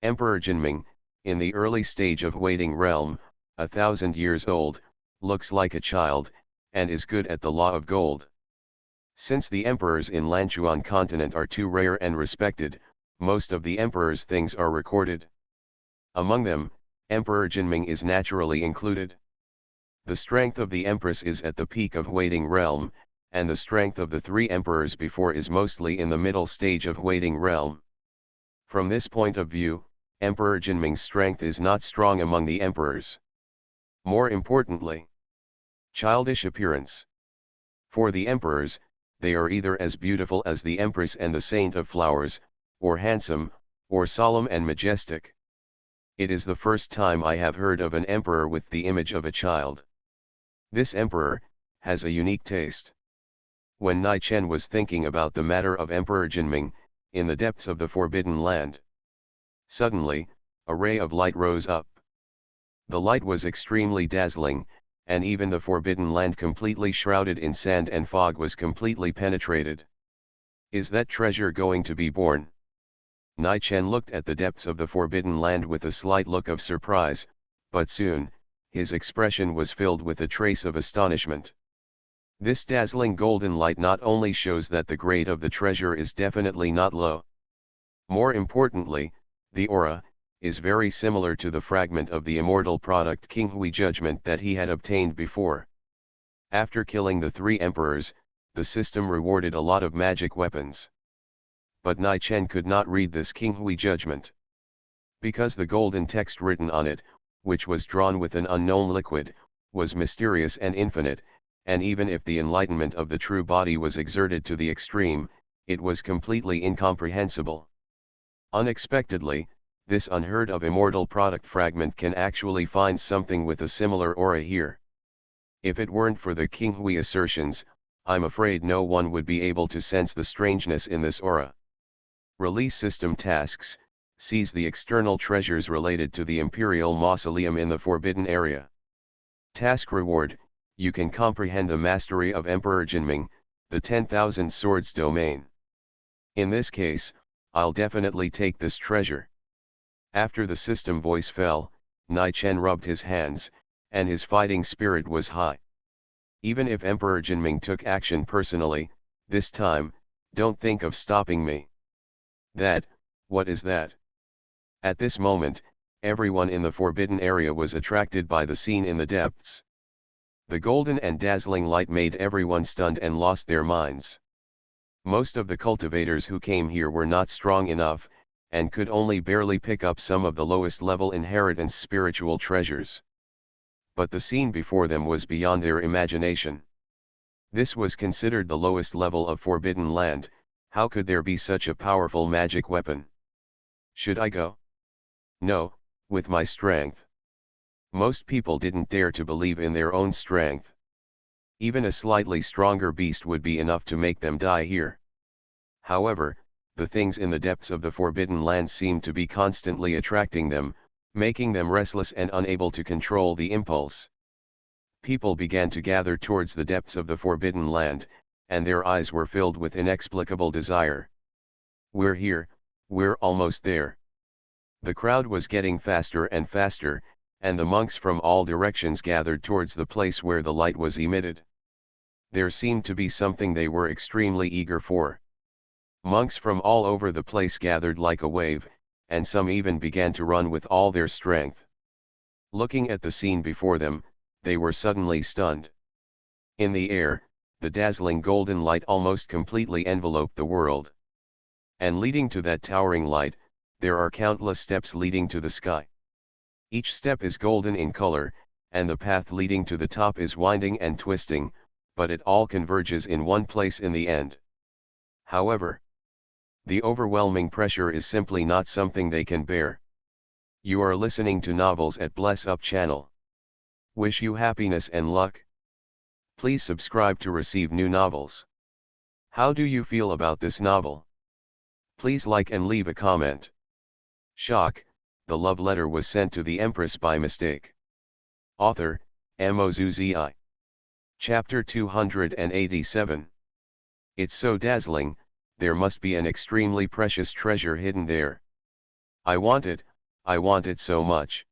Emperor Jinming, in the early stage of Waiting Realm, 1,000 years old, looks like a child, and is good at the law of gold. Since the emperors in Lanchuan continent are too rare and respected, most of the emperor's things are recorded. Among them, Emperor Jinming is naturally included. The strength of the empress is at the peak of Waiting Realm, and the strength of the 3 emperors before is mostly in the middle stage of Waiting Realm. From this point of view, Emperor Jinming's strength is not strong among the emperors. More importantly, childish appearance. For the emperors, they are either as beautiful as the empress and the saint of flowers, or handsome, or solemn and majestic. It is the first time I have heard of an emperor with the image of a child. This emperor has a unique taste. When Nai Chen was thinking about the matter of Emperor Jinming, in the depths of the Forbidden Land, suddenly, a ray of light rose up. The light was extremely dazzling, and even the Forbidden Land completely shrouded in sand and fog was completely penetrated. Is that treasure going to be born? Nai Chen looked at the depths of the Forbidden Land with a slight look of surprise, but soon, his expression was filled with a trace of astonishment. This dazzling golden light not only shows that the grade of the treasure is definitely not low. More importantly, the aura is very similar to the fragment of the immortal product King Hui judgment that he had obtained before. After killing the 3 emperors, the system rewarded a lot of magic weapons. But Nai Chen could not read this King Hui judgment. Because the golden text written on it, which was drawn with an unknown liquid, was mysterious and infinite, and even if the enlightenment of the true body was exerted to the extreme, it was completely incomprehensible. Unexpectedly, this unheard of immortal product fragment can actually find something with a similar aura here. If it weren't for the King Hui assertions, I'm afraid no one would be able to sense the strangeness in this aura. Release system tasks: seize the external treasures related to the Imperial Mausoleum in the Forbidden Area. Task reward: you can comprehend the mastery of Emperor Jinming, the 10,000 swords domain. In this case, I'll definitely take this treasure. After the system voice fell, Nai Chen rubbed his hands, and his fighting spirit was high. Even if Emperor Jinming took action personally, this time, don't think of stopping me. What is that? At this moment, everyone in the forbidden area was attracted by the scene in the depths. The golden and dazzling light made everyone stunned and lost their minds. Most of the cultivators who came here were not strong enough, and could only barely pick up some of the lowest level inheritance spiritual treasures. But the scene before them was beyond their imagination. This was considered the lowest level of Forbidden Land. How could there be such a powerful magic weapon? Should I go? No, with my strength. Most people didn't dare to believe in their own strength. Even a slightly stronger beast would be enough to make them die here. However, the things in the depths of the Forbidden Land seemed to be constantly attracting them, making them restless and unable to control the impulse. People began to gather towards the depths of the Forbidden Land, and their eyes were filled with inexplicable desire. We're here, we're almost there. The crowd was getting faster and faster, and the monks from all directions gathered towards the place where the light was emitted. There seemed to be something they were extremely eager for. Monks from all over the place gathered like a wave, and some even began to run with all their strength. Looking at the scene before them, they were suddenly stunned. In the air, the dazzling golden light almost completely enveloped the world. And leading to that towering light, there are countless steps leading to the sky. Each step is golden in color, and the path leading to the top is winding and twisting, but it all converges in one place in the end. However, the overwhelming pressure is simply not something they can bear. You are listening to Novels at Bless Up channel. Wish you happiness and luck. Please subscribe to receive new novels. How do you feel about this novel? Please like and leave a comment. Shock, the love letter was sent to the Empress by mistake. Author, MaleProtagonist. Chapter 287. It's so dazzling, there must be an extremely precious treasure hidden there. I want it so much.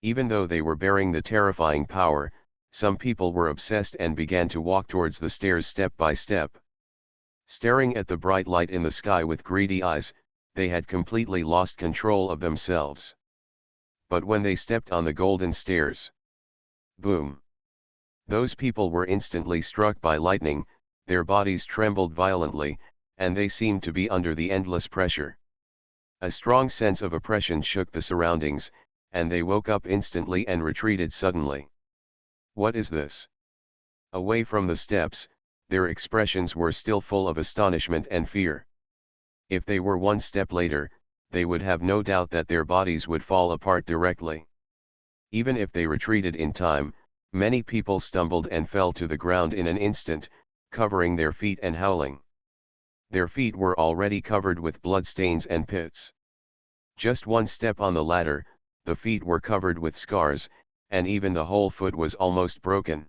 Even though they were bearing the terrifying power, some people were obsessed and began to walk towards the stairs step by step. Staring at the bright light in the sky with greedy eyes, they had completely lost control of themselves. But when they stepped on the golden stairs, boom! Those people were instantly struck by lightning, their bodies trembled violently, and they seemed to be under the endless pressure. A strong sense of oppression shook the surroundings, and they woke up instantly and retreated suddenly. What is this? Away from the steps, their expressions were still full of astonishment and fear. If they were one step later, they would have no doubt that their bodies would fall apart directly. Even if they retreated in time, many people stumbled and fell to the ground in an instant, covering their feet and howling. Their feet were already covered with bloodstains and pits. Just one step on the ladder, the feet were covered with scars, and even the whole foot was almost broken.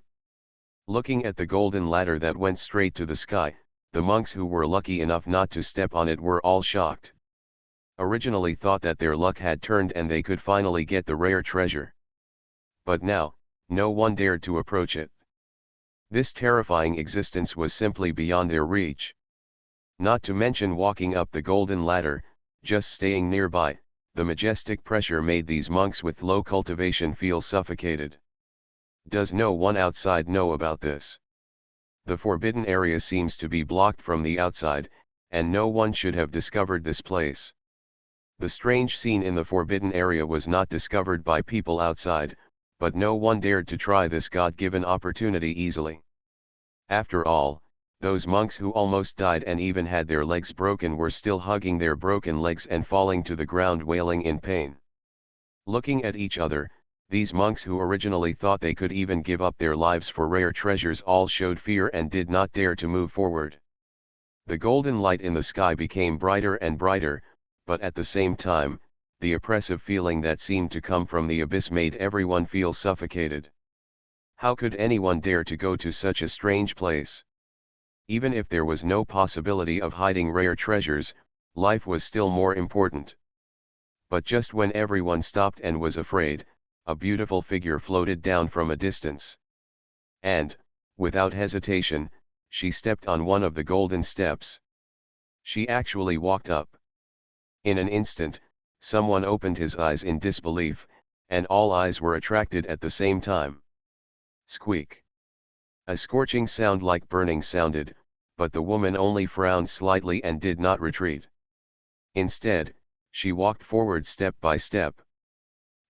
Looking at the golden ladder that went straight to the sky, the monks who were lucky enough not to step on it were all shocked. Originally thought that their luck had turned and they could finally get the rare treasure. But now, no one dared to approach it. This terrifying existence was simply beyond their reach. Not to mention walking up the golden ladder, just staying nearby, the majestic pressure made these monks with low cultivation feel suffocated. Does no one outside know about this? The forbidden area seems to be blocked from the outside, and no one should have discovered this place. The strange scene in the forbidden area was not discovered by people outside, but no one dared to try this God-given opportunity easily. After all, those monks who almost died and even had their legs broken were still hugging their broken legs and falling to the ground wailing in pain. Looking at each other, these monks who originally thought they could even give up their lives for rare treasures all showed fear and did not dare to move forward. The golden light in the sky became brighter and brighter, but at the same time, the oppressive feeling that seemed to come from the abyss made everyone feel suffocated. How could anyone dare to go to such a strange place? Even if there was no possibility of hiding rare treasures, life was still more important. But just when everyone stopped and was afraid, a beautiful figure floated down from a distance. And, without hesitation, she stepped on one of the golden steps. She actually walked up. In an instant, someone opened his eyes in disbelief, and all eyes were attracted at the same time. Squeak! A scorching sound like burning sounded, but the woman only frowned slightly and did not retreat. Instead, she walked forward step by step.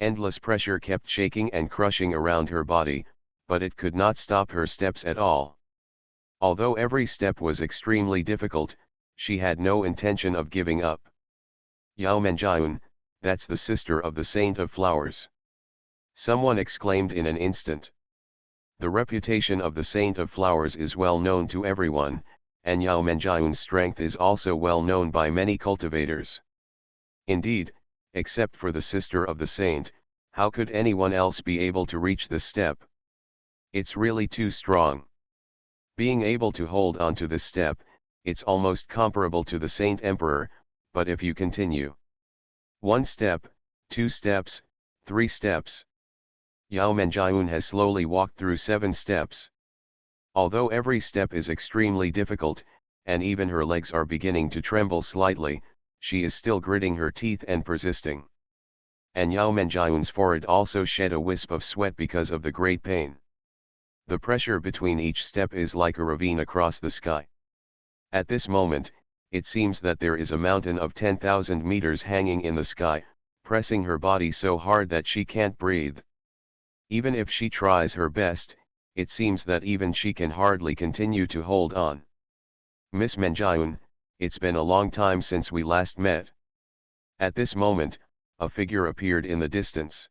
Endless pressure kept shaking and crushing around her body, but it could not stop her steps at all. Although every step was extremely difficult, she had no intention of giving up. Yao Menjiun, that's the sister of the Saint of Flowers. Someone exclaimed in an instant. The reputation of the Saint of Flowers is well known to everyone, and Yao Menjiun's strength is also well known by many cultivators. Indeed, except for the sister of the saint, how could anyone else be able to reach this step? It's really too strong. Being able to hold on to this step, it's almost comparable to the Saint Emperor, but if you continue 1 step, 2 steps, 3 steps. Yao Menjiun has slowly walked through 7 steps. Although every step is extremely difficult, and even her legs are beginning to tremble slightly, she is still gritting her teeth and persisting. And Yao Menjiun's forehead also shed a wisp of sweat because of the great pain. The pressure between each step is like a ravine across the sky. At this moment, it seems that there is a mountain of 10,000 meters hanging in the sky, pressing her body so hard that she can't breathe. Even if she tries her best, it seems that even she can hardly continue to hold on. Miss Menjiun, it's been a long time since we last met. At this moment, a figure appeared in the distance.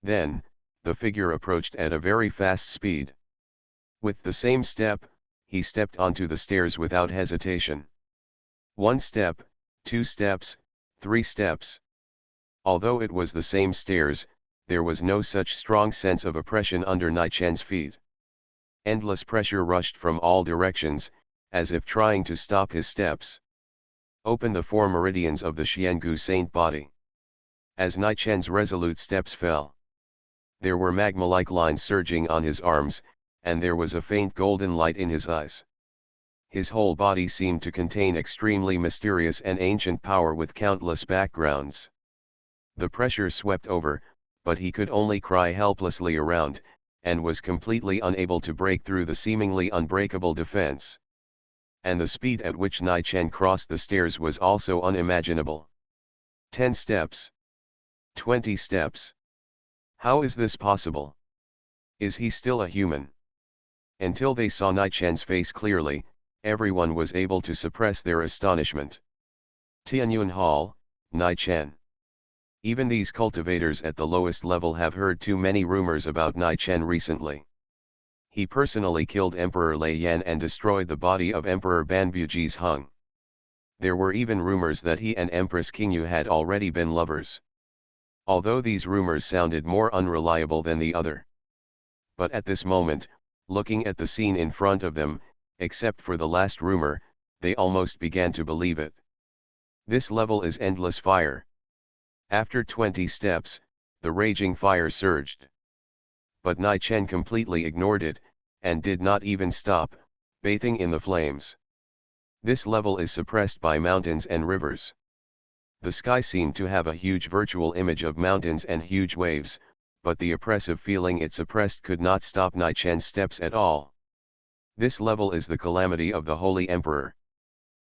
Then, the figure approached at a very fast speed. With the same step, he stepped onto the stairs without hesitation. 1 step, 2 steps, 3 steps. Although it was the same stairs, there was no such strong sense of oppression under Nai Chen's feet. Endless pressure rushed from all directions, as if trying to stop his steps. Open the 4 meridians of the Xiangu saint body. As Nai Chen's resolute steps fell, there were magma-like lines surging on his arms, and there was a faint golden light in his eyes. His whole body seemed to contain extremely mysterious and ancient power with countless backgrounds. The pressure swept over, but he could only cry helplessly around, and was completely unable to break through the seemingly unbreakable defense. And the speed at which Nai Chen crossed the stairs was also unimaginable. 10 steps. 20 steps. How is this possible? Is he still a human? Until they saw Nai Chen's face clearly, everyone was able to suppress their astonishment. Tianyun Hall, Nai Chen. Even these cultivators at the lowest level have heard too many rumors about Nai Chen recently. He personally killed Emperor Lei Yan and destroyed the body of Emperor Banbuji's Hung. There were even rumors that he and Empress Qingyu had already been lovers. Although these rumors sounded more unreliable than the other. But at this moment, looking at the scene in front of them, except for the last rumor, they almost began to believe it. This level is endless fire. After 20 steps, the raging fire surged. But Nai Chen completely ignored it, and did not even stop, bathing in the flames. This level is suppressed by mountains and rivers. The sky seemed to have a huge virtual image of mountains and huge waves, but the oppressive feeling it suppressed could not stop Nai Chen's steps at all. This level is the calamity of the Holy Emperor.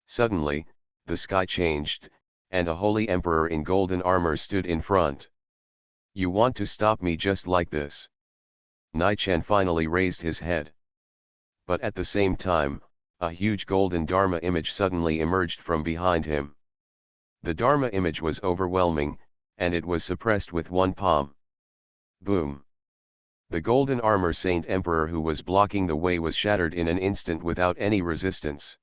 Suddenly, the sky changed, and a Holy Emperor in golden armor stood in front. You want to stop me just like this? Nai Chen finally raised his head. But at the same time, a huge golden Dharma image suddenly emerged from behind him. The Dharma image was overwhelming, and it was suppressed with one palm. Boom! The golden armor Saint Emperor who was blocking the way was shattered in an instant without any resistance.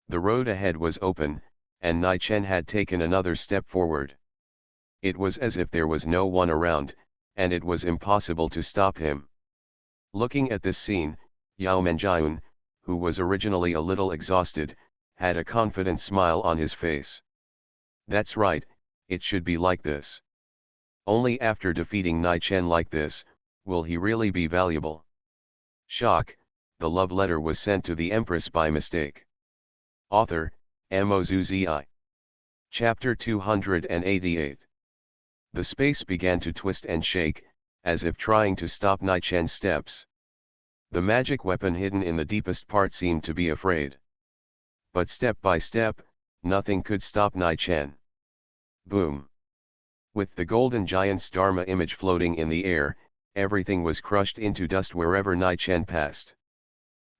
The road ahead was open, and Nai Chen had taken another step forward. It was as if there was no one around, and it was impossible to stop him. Looking at this scene, Yao Menjiun, who was originally a little exhausted, had a confident smile on his face. That's right, it should be like this. Only after defeating Nai Chen like this, will he really be valuable. Shock, the love letter was sent to the Empress by mistake. Author, Mozuzi. Chapter 288. The space began to twist and shake, as if trying to stop Nai Chen's steps. The magic weapon hidden in the deepest part seemed to be afraid. But step by step, nothing could stop Nai Chen. Boom! With the golden giant's Dharma image floating in the air, everything was crushed into dust wherever Nai Chen passed.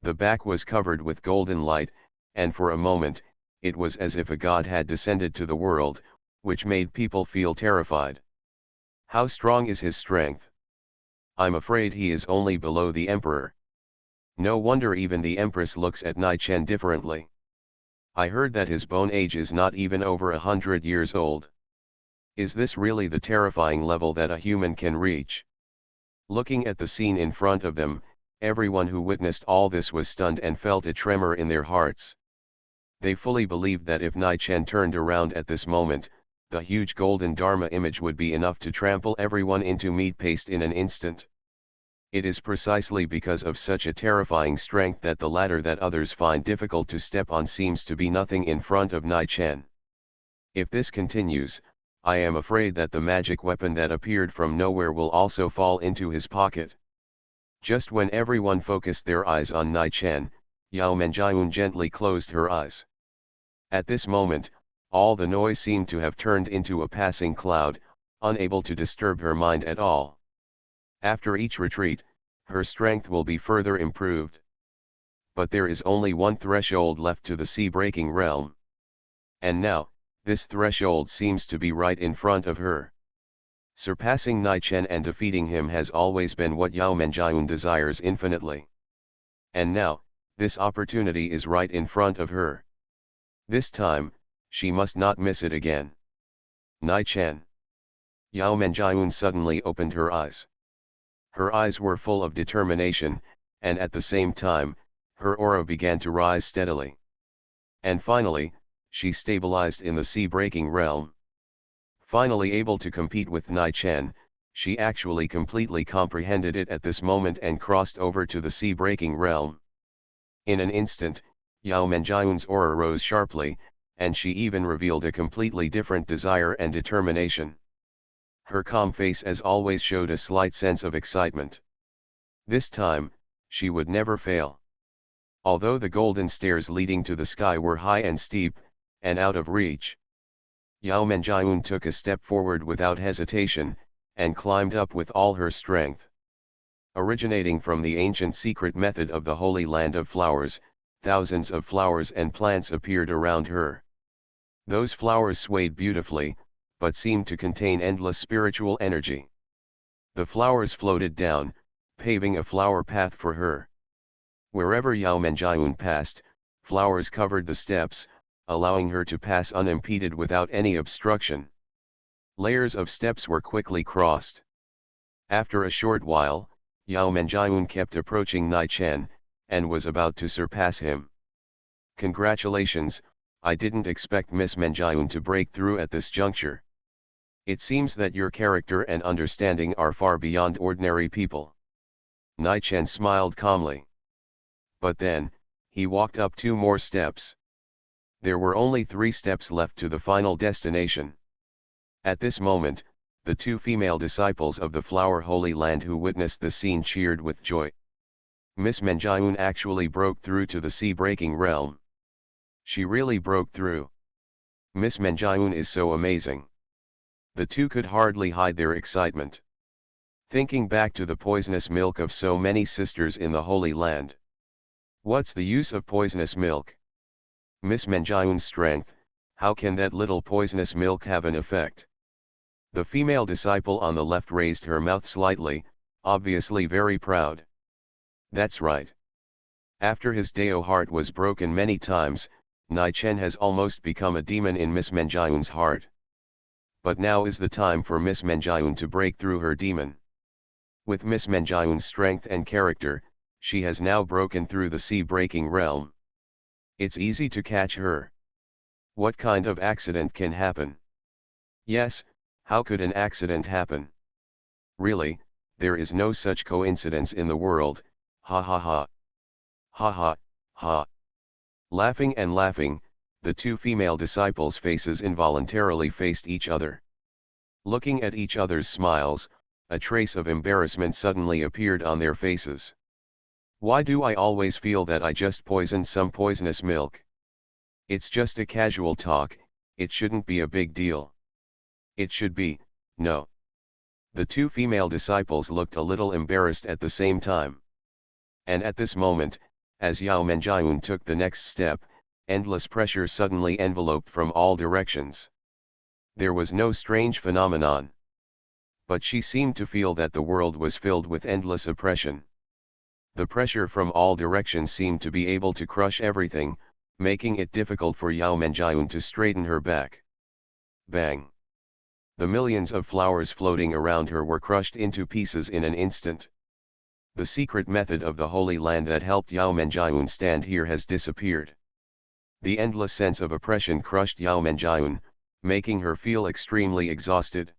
The back was covered with golden light, and for a moment, it was as if a god had descended to the world, which made people feel terrified. How strong is his strength? I'm afraid he is only below the emperor. No wonder even the empress looks at Nai Chen differently. I heard that his bone age is not even over 100 years old. Is this really the terrifying level that a human can reach? Looking at the scene in front of them, everyone who witnessed all this was stunned and felt a tremor in their hearts. They fully believed that if Nai Chen turned around at this moment, the huge golden Dharma image would be enough to trample everyone into meat paste in an instant. It is precisely because of such a terrifying strength that the ladder that others find difficult to step on seems to be nothing in front of Nai Chen. If this continues, I am afraid that the magic weapon that appeared from nowhere will also fall into his pocket. Just when everyone focused their eyes on Nai Chen, Yao Menjiun gently closed her eyes. At this moment, all the noise seemed to have turned into a passing cloud, unable to disturb her mind at all. After each retreat, her strength will be further improved. But there is only one threshold left to the sea-breaking realm. And now, this threshold seems to be right in front of her. Surpassing Nai Chen and defeating him has always been what Yao Menjiun desires infinitely. And now, this opportunity is right in front of her. This time, she must not miss it again. Nai Chen. Yao Menjiun suddenly opened her eyes. Her eyes were full of determination, and at the same time, her aura began to rise steadily. And finally, she stabilized in the sea-breaking realm. Finally able to compete with Nai Chen, she actually completely comprehended it at this moment and crossed over to the sea-breaking realm. In an instant, Yao Menjiun's aura rose sharply, and she even revealed a completely different desire and determination. Her calm face as always showed a slight sense of excitement. This time, she would never fail. Although the golden stairs leading to the sky were high and steep, and out of reach, Yao Menjiun took a step forward without hesitation, and climbed up with all her strength. Originating from the ancient secret method of the Holy Land of Flowers, thousands of flowers and plants appeared around her. Those flowers swayed beautifully, but seemed to contain endless spiritual energy. The flowers floated down, paving a flower path for her. Wherever Yao Menjiun passed, flowers covered the steps, allowing her to pass unimpeded without any obstruction. Layers of steps were quickly crossed. After a short while, Yao Menjiun kept approaching Nai Chen, and was about to surpass him. Congratulations, I didn't expect Miss Menjiun to break through at this juncture. It seems that your character and understanding are far beyond ordinary people. Nai Chen smiled calmly. But then, he walked up 2 more steps. There were only 3 steps left to the final destination. At this moment, the 2 female disciples of the Flower Holy Land who witnessed the scene cheered with joy. Miss Menjiun actually broke through to the sea-breaking realm. She really broke through. Miss Menjiun is so amazing. The 2 could hardly hide their excitement. Thinking back to the poisonous milk of so many sisters in the Holy Land. What's the use of poisonous milk? Miss Menjiun's strength, how can that little poisonous milk have an effect? The female disciple on the left raised her mouth slightly, obviously very proud. That's right. After his Dao heart was broken many times, Nai Chen has almost become a demon in Miss Menjiun's heart. But now is the time for Miss Menjiun to break through her demon. With Miss Menjiun's strength and character, she has now broken through the sea-breaking realm. It's easy to catch her. What kind of accident can happen? Yes, how could an accident happen? Really, there is no such coincidence in the world, ha ha ha. Ha ha, ha. Laughing and laughing, the 2 female disciples' faces involuntarily faced each other. Looking at each other's smiles, a trace of embarrassment suddenly appeared on their faces. Why do I always feel that I just poisoned some poisonous milk? It's just a casual talk, it shouldn't be a big deal. It should be, no. The 2 female disciples looked a little embarrassed at the same time. And at this moment, as Yao Menjiun took the next step, endless pressure suddenly enveloped from all directions. There was no strange phenomenon. But she seemed to feel that the world was filled with endless oppression. The pressure from all directions seemed to be able to crush everything, making it difficult for Yao Menjiun to straighten her back. Bang! The millions of flowers floating around her were crushed into pieces in an instant. The secret method of the Holy Land that helped Yao Menjiun stand here has disappeared. The endless sense of oppression crushed Yao Menjiun, making her feel extremely exhausted.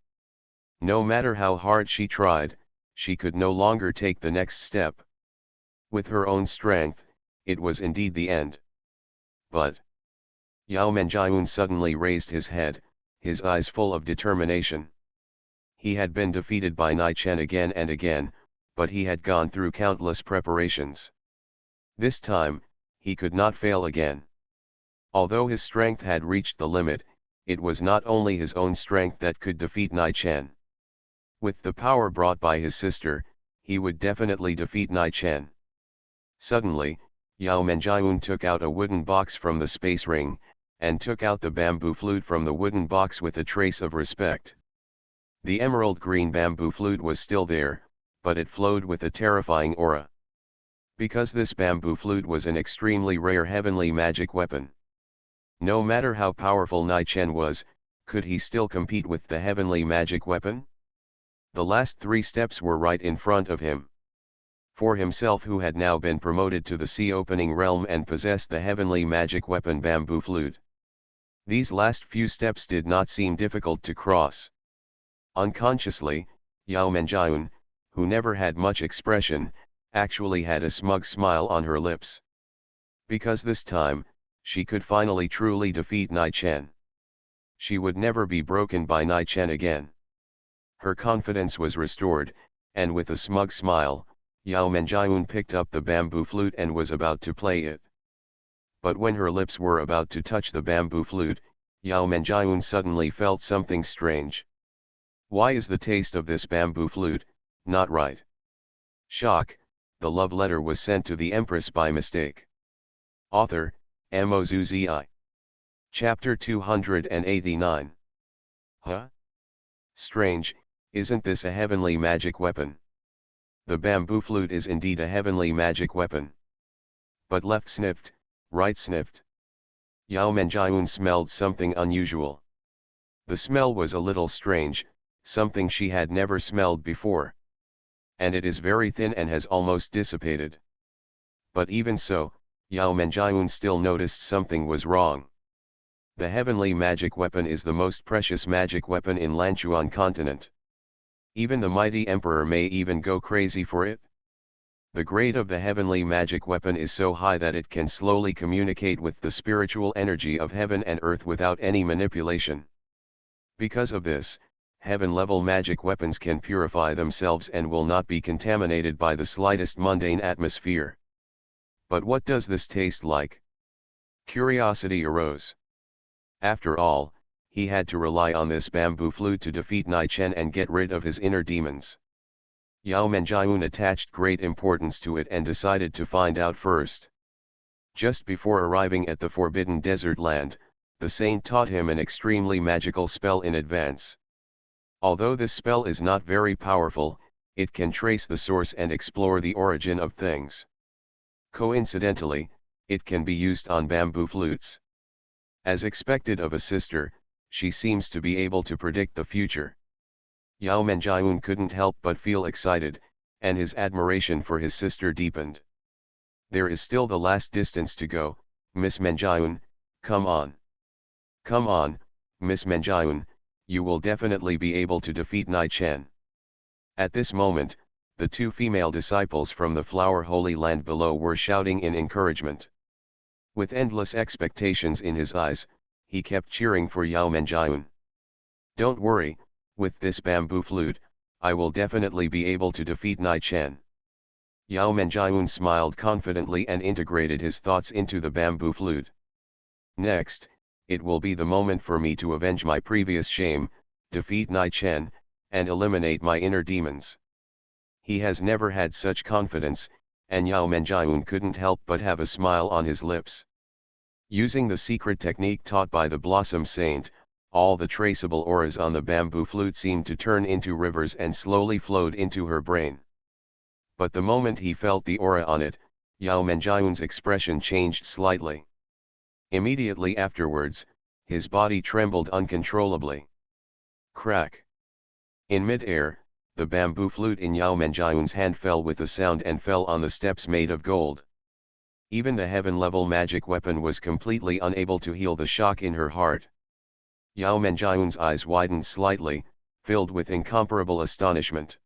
No matter how hard she tried, she could no longer take the next step. With her own strength, it was indeed the end. But Yao Menjiun suddenly raised his head, his eyes full of determination. He had been defeated by Nai Chen again and again, but he had gone through countless preparations. This time, he could not fail again. Although his strength had reached the limit, it was not only his own strength that could defeat Nai Chen. With the power brought by his sister, he would definitely defeat Nai Chen. Suddenly, Yao Menjiun took out a wooden box from the space ring, and took out the bamboo flute from the wooden box with a trace of respect. The emerald green bamboo flute was still there, but it flowed with a terrifying aura. Because this bamboo flute was an extremely rare heavenly magic weapon. No matter how powerful Nai Chen was, could he still compete with the heavenly magic weapon? The last 3 steps were right in front of him. For himself, who had now been promoted to the sea-opening realm and possessed the heavenly magic weapon bamboo flute. These last few steps did not seem difficult to cross. Unconsciously, Yao Menjiun, who never had much expression, actually had a smug smile on her lips. Because this time, she could finally truly defeat Nai Chen. She would never be broken by Nai Chen again. Her confidence was restored, and with a smug smile, Yao Menjiun picked up the bamboo flute and was about to play it. But when her lips were about to touch the bamboo flute, Yao Menjiun suddenly felt something strange. Why is the taste of this bamboo flute not right? Shock, the love letter was sent to the Empress by mistake. Author, MaleProtagonist. Chapter 289. Huh? Strange, isn't this a heavenly magic weapon? The bamboo flute is indeed a heavenly magic weapon. But left sniffed, right sniffed. Yao Menjiun smelled something unusual. The smell was a little strange, something she had never smelled before. And it is very thin and has almost dissipated. But even so, Yao Menjiun still noticed something was wrong. The heavenly magic weapon is the most precious magic weapon in Lanchuan continent. Even the mighty emperor may even go crazy for it. The grade of the heavenly magic weapon is so high that it can slowly communicate with the spiritual energy of heaven and earth without any manipulation. Because of this, heaven-level magic weapons can purify themselves and will not be contaminated by the slightest mundane atmosphere. But what does this taste like? Curiosity arose. After all, he had to rely on this bamboo flute to defeat Nai Chen and get rid of his inner demons. Yao Menjiun attached great importance to it and decided to find out first. Just before arriving at the forbidden desert land, the saint taught him an extremely magical spell in advance. Although this spell is not very powerful, it can trace the source and explore the origin of things. Coincidentally, it can be used on bamboo flutes. As expected of a sister, she seems to be able to predict the future. Yao Menjiun couldn't help but feel excited, and his admiration for his sister deepened. There is still the last distance to go, Miss Menjiun, come on. Come on, Miss Menjiun, you will definitely be able to defeat Nai Chen. At this moment, the 2 female disciples from the Flower Holy Land below were shouting in encouragement. With endless expectations in his eyes, he kept cheering for Yao Menjiun. Don't worry, with this bamboo flute, I will definitely be able to defeat Nai Chen. Yao Menjiun smiled confidently and integrated his thoughts into the bamboo flute. Next, it will be the moment for me to avenge my previous shame, defeat Nai Chen, and eliminate my inner demons. He has never had such confidence, and Yao Menjiun couldn't help but have a smile on his lips. Using the secret technique taught by the Blossom Saint, all the traceable auras on the bamboo flute seemed to turn into rivers and slowly flowed into her brain. But the moment he felt the aura on it, Yao Menjiun's expression changed slightly. Immediately afterwards, his body trembled uncontrollably. Crack! In mid-air, the bamboo flute in Yao Menjiun's hand fell with a sound and fell on the steps made of gold. Even the heaven-level magic weapon was completely unable to heal the shock in her heart. Yao Menjiun's eyes widened slightly, filled with incomparable astonishment.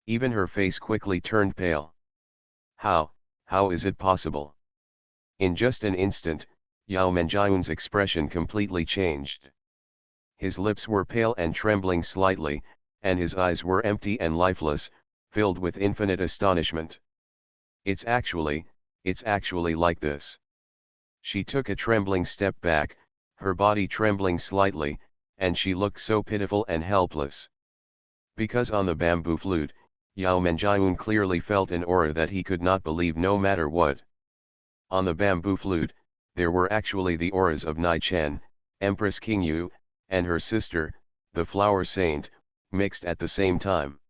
Even her face quickly turned pale. How is it possible? In just an instant, Yao Menjiun's expression completely changed. His lips were pale and trembling slightly, and his eyes were empty and lifeless, filled with infinite astonishment. It's actually like this. She took a trembling step back, her body trembling slightly, and she looked so pitiful and helpless. Because on the bamboo flute, Yao Menjiun clearly felt an aura that he could not believe no matter what. On the bamboo flute, there were actually the auras of Nai Chen, Empress Qingyu, and her sister, the Flower Saint, mixed at the same time.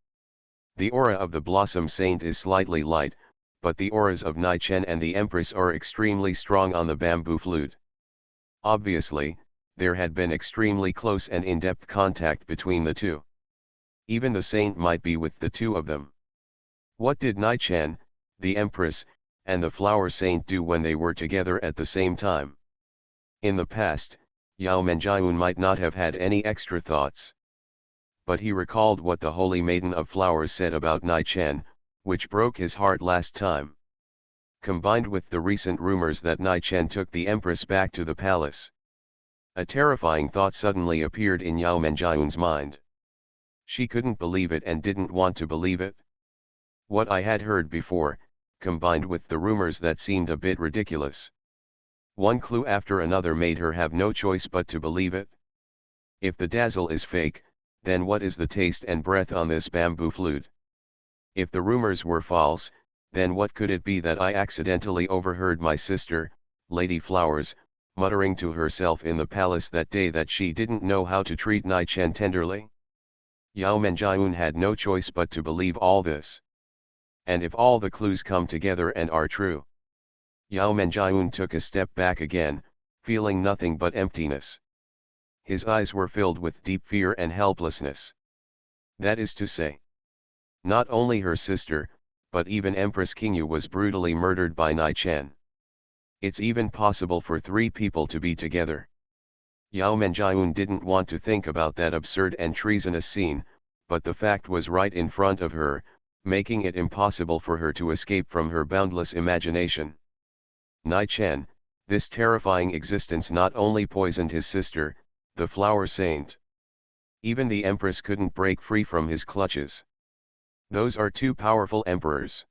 The aura of the Blossom Saint is slightly light, but the auras of Nai Chen and the Empress are extremely strong on the bamboo flute. Obviously, there had been extremely close and in-depth contact between the two. Even the saint might be with the two of them. What did Nai Chen, the Empress, and the Flower Saint do when they were together at the same time? In the past, Yao Menjiun might not have had any extra thoughts. But he recalled what the Holy Maiden of Flowers said about Nai Chen, which broke his heart last time. Combined with the recent rumors that Nai Chen took the Empress back to the palace. A terrifying thought suddenly appeared in Yao Menjiun's mind. She couldn't believe it and didn't want to believe it. What I had heard before, combined with the rumors that seemed a bit ridiculous. One clue after another made her have no choice but to believe it. If the dazzle is fake, then what is the taste and breath on this bamboo flute? If the rumors were false, then what could it be that I accidentally overheard my sister, Lady Flowers, muttering to herself in the palace that day that she didn't know how to treat Nai Chen tenderly? Yao Menjiun had no choice but to believe all this. And if all the clues come together and are true? Yao Menjiun took a step back again, feeling nothing but emptiness. His eyes were filled with deep fear and helplessness. That is to say, not only her sister, but even Empress Qingyu was brutally murdered by Nai Chen. It's even possible for three people to be together. Yao Menjiun didn't want to think about that absurd and treasonous scene, but the fact was right in front of her, making it impossible for her to escape from her boundless imagination. Nai Chen, this terrifying existence not only poisoned his sister, the Flower Saint. Even the Empress couldn't break free from his clutches. Those are two powerful emperors.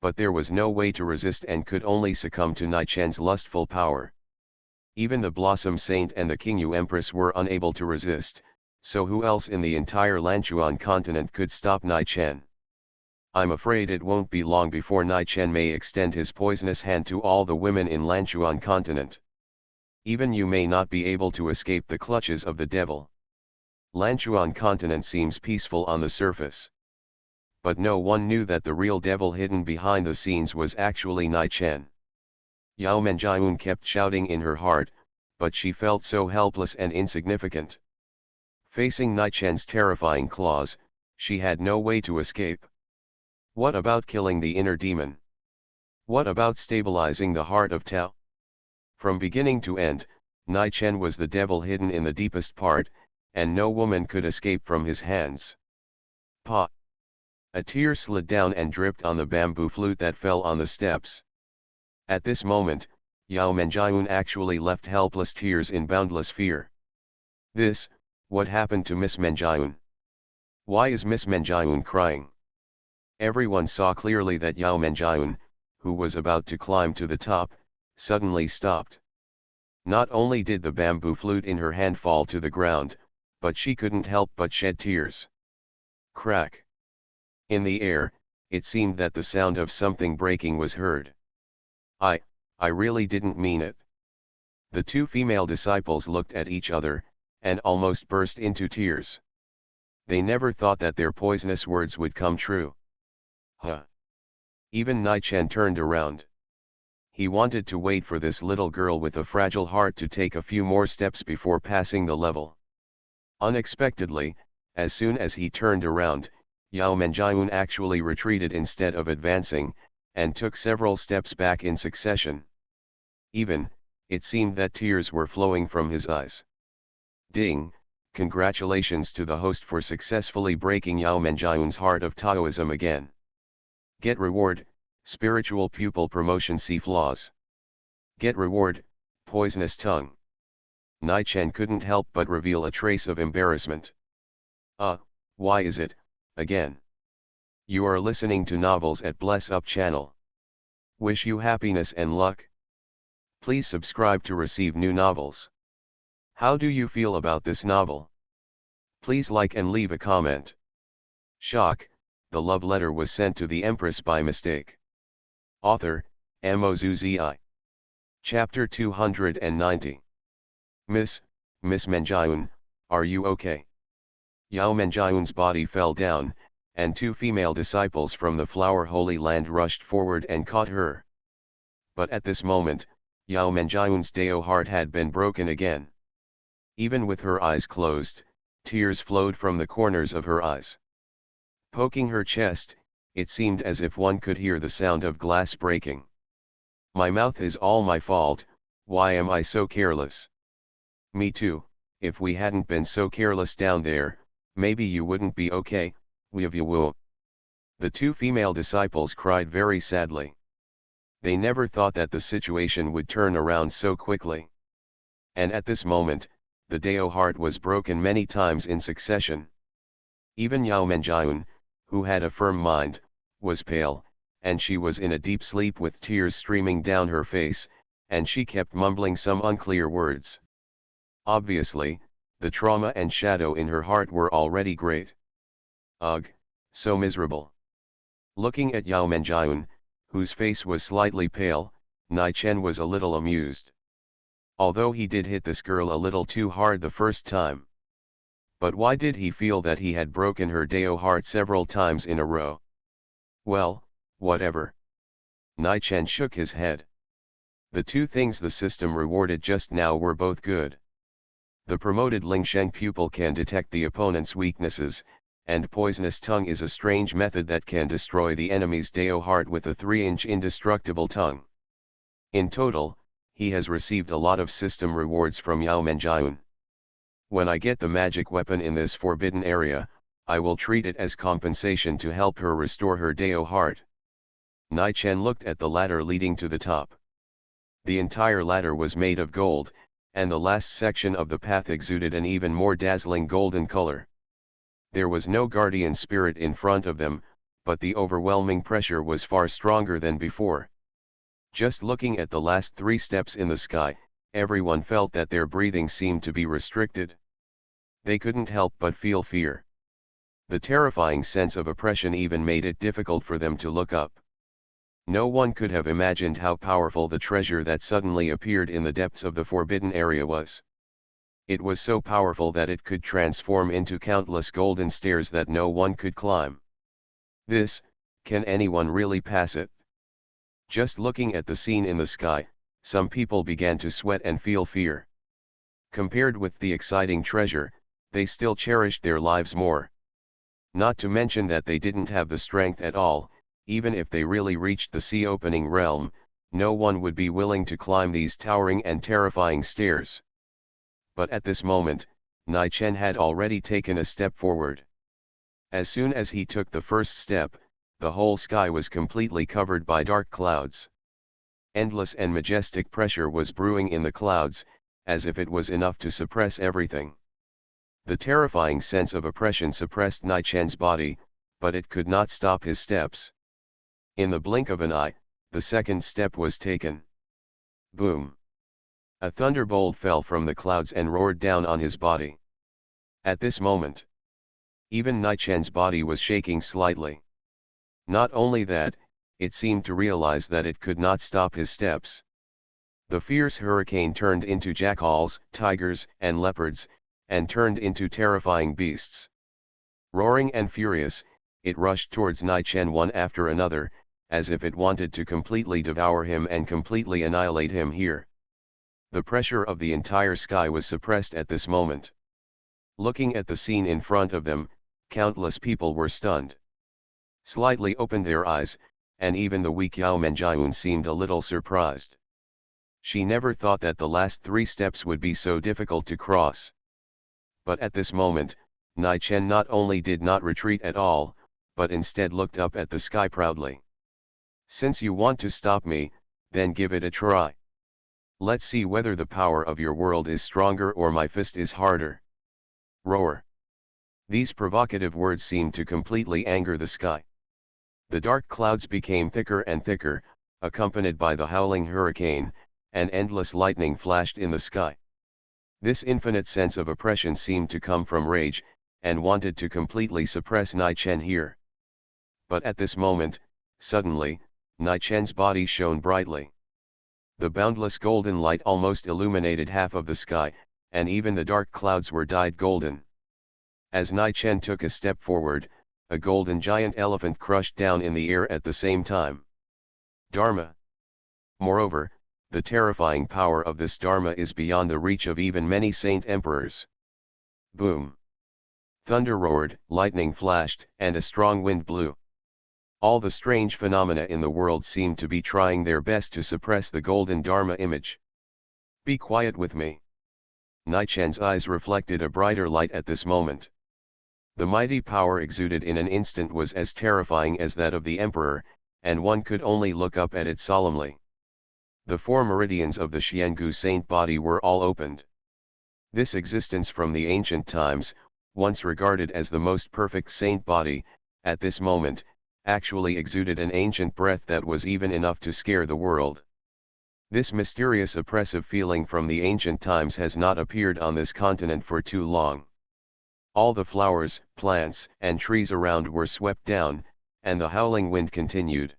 But there was no way to resist and could only succumb to Nai Chen's lustful power. Even the Blossom Saint and the Qingyu Empress were unable to resist, so who else in the entire Lanchuan continent could stop Nai Chen? I'm afraid it won't be long before Nai Chen may extend his poisonous hand to all the women in Lanchuan continent. Even you may not be able to escape the clutches of the devil. Lanchuan continent seems peaceful on the surface. But no one knew that the real devil hidden behind the scenes was actually Nai Chen. Yao Menjiun kept shouting in her heart, but she felt so helpless and insignificant. Facing Nai Chen's terrifying claws, she had no way to escape. What about killing the inner demon? What about stabilizing the heart of Tao? From beginning to end, Nai Chen was the devil hidden in the deepest part, and no woman could escape from his hands. Pa! A tear slid down and dripped on the bamboo flute that fell on the steps. At this moment, Yao Menjiun actually left helpless tears in boundless fear. What happened to Miss Menjiun? Why is Miss Menjiun crying? Everyone saw clearly that Yao Menjiun, who was about to climb to the top, suddenly stopped. Not only did the bamboo flute in her hand fall to the ground, but she couldn't help but shed tears. Crack! In the air, it seemed that the sound of something breaking was heard. I really didn't mean it. The two female disciples looked at each other, and almost burst into tears. They never thought that their poisonous words would come true. Huh! Even Nai Chen turned around. He wanted to wait for this little girl with a fragile heart to take a few more steps before passing the level. Unexpectedly, as soon as he turned around, Yao Menjiun actually retreated instead of advancing, and took several steps back in succession. Even, it seemed that tears were flowing from his eyes. Ding! Congratulations to the host for successfully breaking Yao Menjiun's heart of Taoism again. Get reward, spiritual pupil promotion. See flaws. Get reward, poisonous tongue. Nai Chen couldn't help but reveal a trace of embarrassment. Why is it, again? You are listening to novels at Bless Up channel. Wish you happiness and luck. Please subscribe to receive new novels. How do you feel about this novel? Please like and leave a comment. Shock, the love letter was sent to the Empress by mistake. Author, MaleProtagonist. Chapter 290. Miss Menjiun, are you okay? Yao Menjiun's body fell down, and two female disciples from the Flower Holy Land rushed forward and caught her. But at this moment, Yao Menjiun's Dao heart had been broken again. Even with her eyes closed, tears flowed from the corners of her eyes. Poking her chest, it seemed as if one could hear the sound of glass breaking. My mouth is all my fault, why am I so careless? Me too, if we hadn't been so careless down there, maybe you wouldn't be okay, woo. The two female disciples cried very sadly. They never thought that the situation would turn around so quickly. And at this moment, the Dao heart was broken many times in succession. Even Yao Menjiun, who had a firm mind, was pale, and she was in a deep sleep with tears streaming down her face, and she kept mumbling some unclear words. Obviously, the trauma and shadow in her heart were already great. Ugh, so miserable. Looking at Yao Menjiun, whose face was slightly pale, Nai Chen was a little amused. Although he did hit this girl a little too hard the first time. But why did he feel that he had broken her Dao heart several times in a row? Well, whatever. Nai Chen shook his head. The two things the system rewarded just now were both good. The promoted Lingsheng pupil can detect the opponent's weaknesses, and poisonous tongue is a strange method that can destroy the enemy's Dao heart with a 3-inch indestructible tongue. In total, he has received a lot of system rewards from Yao Menjiun. When I get the magic weapon in this forbidden area, I will treat it as compensation to help her restore her Dao heart. Nai Chen looked at the ladder leading to the top. The entire ladder was made of gold, and the last section of the path exuded an even more dazzling golden color. There was no guardian spirit in front of them, but the overwhelming pressure was far stronger than before. Just looking at the last 3 steps in the sky, everyone felt that their breathing seemed to be restricted. They couldn't help but feel fear. The terrifying sense of oppression even made it difficult for them to look up. No one could have imagined how powerful the treasure that suddenly appeared in the depths of the forbidden area was. It was so powerful that it could transform into countless golden stairs that no one could climb. Can anyone really pass it? Just looking at the scene in the sky, some people began to sweat and feel fear. Compared with the exciting treasure, they still cherished their lives more. Not to mention that they didn't have the strength at all, even if they really reached the sea-opening realm, no one would be willing to climb these towering and terrifying stairs. But at this moment, Nai Chen had already taken a step forward. As soon as he took the first step, the whole sky was completely covered by dark clouds. Endless and majestic pressure was brewing in the clouds, as if it was enough to suppress everything. The terrifying sense of oppression suppressed Nai Chen's body, but it could not stop his steps. In the blink of an eye, the second step was taken. Boom! A thunderbolt fell from the clouds and roared down on his body. At this moment, even Nai Chen's body was shaking slightly. Not only that, it seemed to realize that it could not stop his steps. The fierce hurricane turned into jackals, tigers, and leopards, and turned into terrifying beasts. Roaring and furious, it rushed towards Nai Chen one after another, as if it wanted to completely devour him and completely annihilate him here. The pressure of the entire sky was suppressed at this moment. Looking at the scene in front of them, countless people were stunned. Slightly opened their eyes, and even the weak Yao Menjiun seemed a little surprised. She never thought that the last 3 steps would be so difficult to cross. But at this moment, Nai Chen not only did not retreat at all, but instead looked up at the sky proudly. Since you want to stop me, then give it a try. Let's see whether the power of your world is stronger or my fist is harder. Roar. These provocative words seemed to completely anger the sky. The dark clouds became thicker and thicker, accompanied by the howling hurricane, and endless lightning flashed in the sky. This infinite sense of oppression seemed to come from rage, and wanted to completely suppress Nai Chen here. But at this moment, suddenly, Nai Chen's body shone brightly. The boundless golden light almost illuminated half of the sky, and even the dark clouds were dyed golden. As Nai Chen took a step forward, a golden giant elephant crushed down in the air at the same time. Dharma. Moreover, the terrifying power of this Dharma is beyond the reach of even many saint emperors. Boom. Thunder roared, lightning flashed, and a strong wind blew. All the strange phenomena in the world seemed to be trying their best to suppress the golden Dharma image. Be quiet with me. Nai Chen's eyes reflected a brighter light at this moment. The mighty power exuded in an instant was as terrifying as that of the emperor, and one could only look up at it solemnly. The 4 meridians of the Xiangu saint body were all opened. This existence from the ancient times, once regarded as the most perfect saint body, at this moment, actually exuded an ancient breath that was even enough to scare the world. This mysterious oppressive feeling from the ancient times has not appeared on this continent for too long. All the flowers, plants, and trees around were swept down, and the howling wind continued.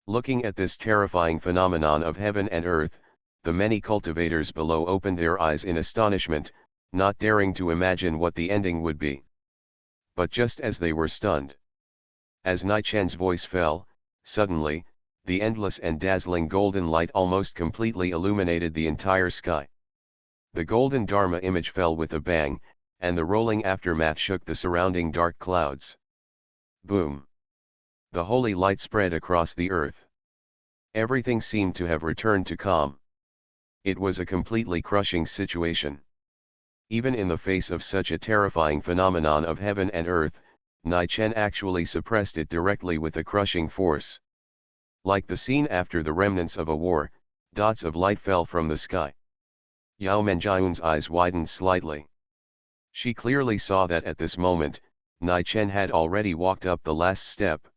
Looking at this terrifying phenomenon of heaven and earth, the many cultivators below opened their eyes in astonishment, not daring to imagine what the ending would be. But just as they were stunned, as Nai Chen's voice fell, suddenly, the endless and dazzling golden light almost completely illuminated the entire sky. The golden Dharma image fell with a bang, and the rolling aftermath shook the surrounding dark clouds. Boom! The holy light spread across the earth. Everything seemed to have returned to calm. It was a completely crushing situation. Even in the face of such a terrifying phenomenon of heaven and earth, Nai Chen actually suppressed it directly with a crushing force. Like the scene after the remnants of a war, dots of light fell from the sky. Yao Menjiun's eyes widened slightly. She clearly saw that at this moment, Nai Chen had already walked up the last step.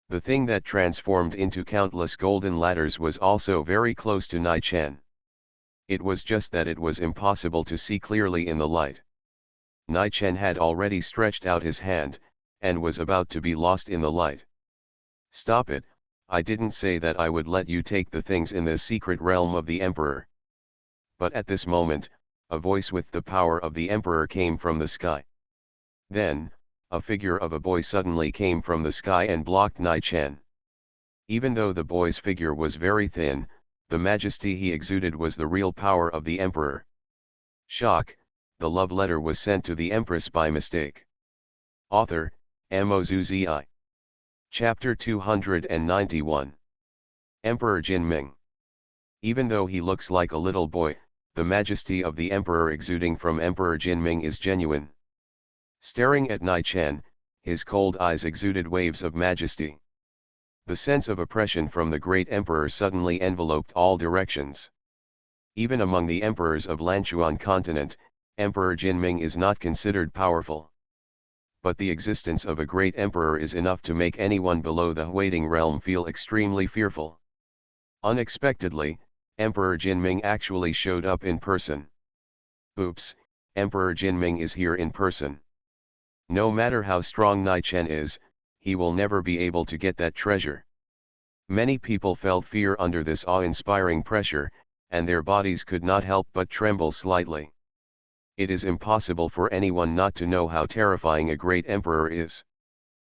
The thing that transformed into countless golden ladders was also very close to Nai Chen. It was just that it was impossible to see clearly in the light. Nai Chen had already stretched out his hand, and was about to be lost in the light. Stop it, I didn't say that I would let you take the things in the secret realm of the Emperor. But at this moment, a voice with the power of the Emperor came from the sky. Then, a figure of a boy suddenly came from the sky and blocked Nai Chen. Even though the boy's figure was very thin, the majesty he exuded was the real power of the Emperor. Shock, the love letter was sent to the Empress by mistake. Author, MaleProtagonist. Chapter 291. Emperor Jinming. Even though he looks like a little boy, the majesty of the Emperor exuding from Emperor Jinming is genuine. Staring at Nai Chen, his cold eyes exuded waves of majesty. The sense of oppression from the great emperor suddenly enveloped all directions. Even among the emperors of Lanchuan continent, Emperor Jinming is not considered powerful. But the existence of a great emperor is enough to make anyone below the waiting realm feel extremely fearful. Unexpectedly, Emperor Jinming actually showed up in person. Oops, Emperor Jinming is here in person. No matter how strong Nai Chen is, he will never be able to get that treasure. Many people felt fear under this awe-inspiring pressure, and their bodies could not help but tremble slightly. It is impossible for anyone not to know how terrifying a great emperor is.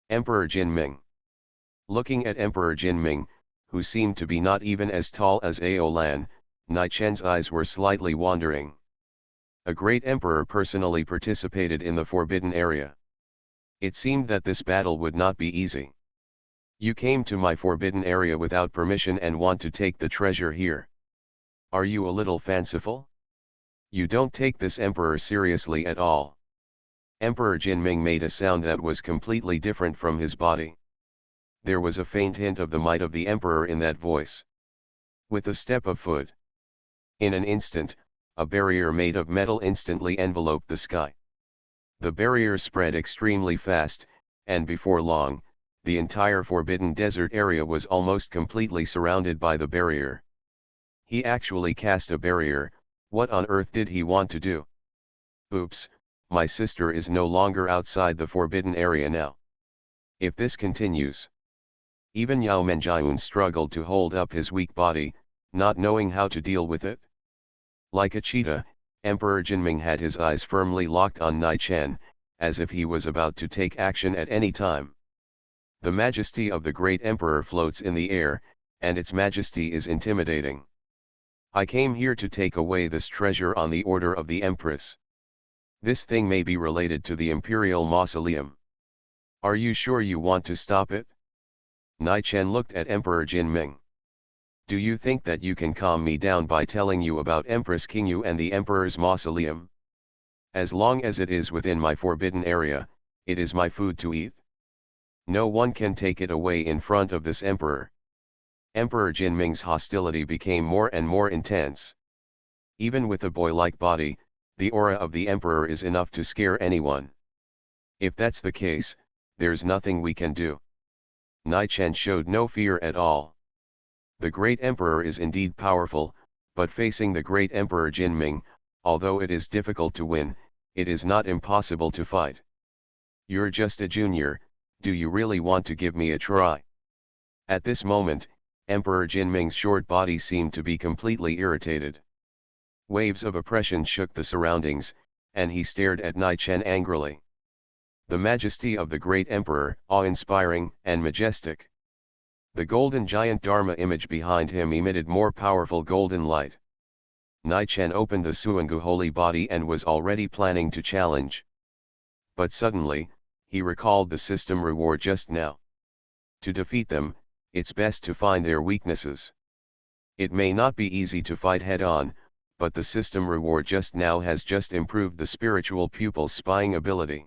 Emperor Jinming. Looking at Emperor Jinming, who seemed to be not even as tall as Aolan, Nai Chen's eyes were slightly wandering. A great emperor personally participated in the forbidden area. It seemed that this battle would not be easy. You came to my forbidden area without permission and want to take the treasure here. Are you a little fanciful? You don't take this emperor seriously at all. Emperor Jinming made a sound that was completely different from his body. There was a faint hint of the might of the emperor in that voice. With a step of foot. In an instant, a barrier made of metal instantly enveloped the sky. The barrier spread extremely fast, and before long, the entire forbidden desert area was almost completely surrounded by the barrier. He actually cast a barrier. What on earth did he want to do? Oops, my sister is no longer outside the forbidden area now. If this continues. Even Yao Menjiun struggled to hold up his weak body, not knowing how to deal with it. Like a cheetah, Emperor Jinming had his eyes firmly locked on Nai Chen, as if he was about to take action at any time. The majesty of the great emperor floats in the air, and its majesty is intimidating. I came here to take away this treasure on the order of the empress. This thing may be related to the imperial mausoleum. Are you sure you want to stop it? Nai Chen looked at Emperor Jinming. Do you think that you can calm me down by telling you about Empress Qingyu and the emperor's mausoleum? As long as it is within my forbidden area, it is my food to eat. No one can take it away in front of this emperor. Emperor Jinming's hostility became more and more intense. Even with a boy-like body, the aura of the emperor is enough to scare anyone. If that's the case, there's nothing we can do. Nai Chen showed no fear at all. The great emperor is indeed powerful, but facing the great emperor Jinming, although it is difficult to win, it is not impossible to fight. You're just a junior, do you really want to give me a try? At this moment, Emperor Jinming's short body seemed to be completely irritated. Waves of oppression shook the surroundings, and he stared at Nai Chen angrily. The majesty of the great emperor, awe-inspiring and majestic. The golden giant Dharma image behind him emitted more powerful golden light. Nai Chen opened the Suangu holy body and was already planning to challenge. But suddenly, he recalled the system reward just now. To defeat them, it's best to find their weaknesses. It may not be easy to fight head-on, but the system reward just now has just improved the spiritual pupil's spying ability.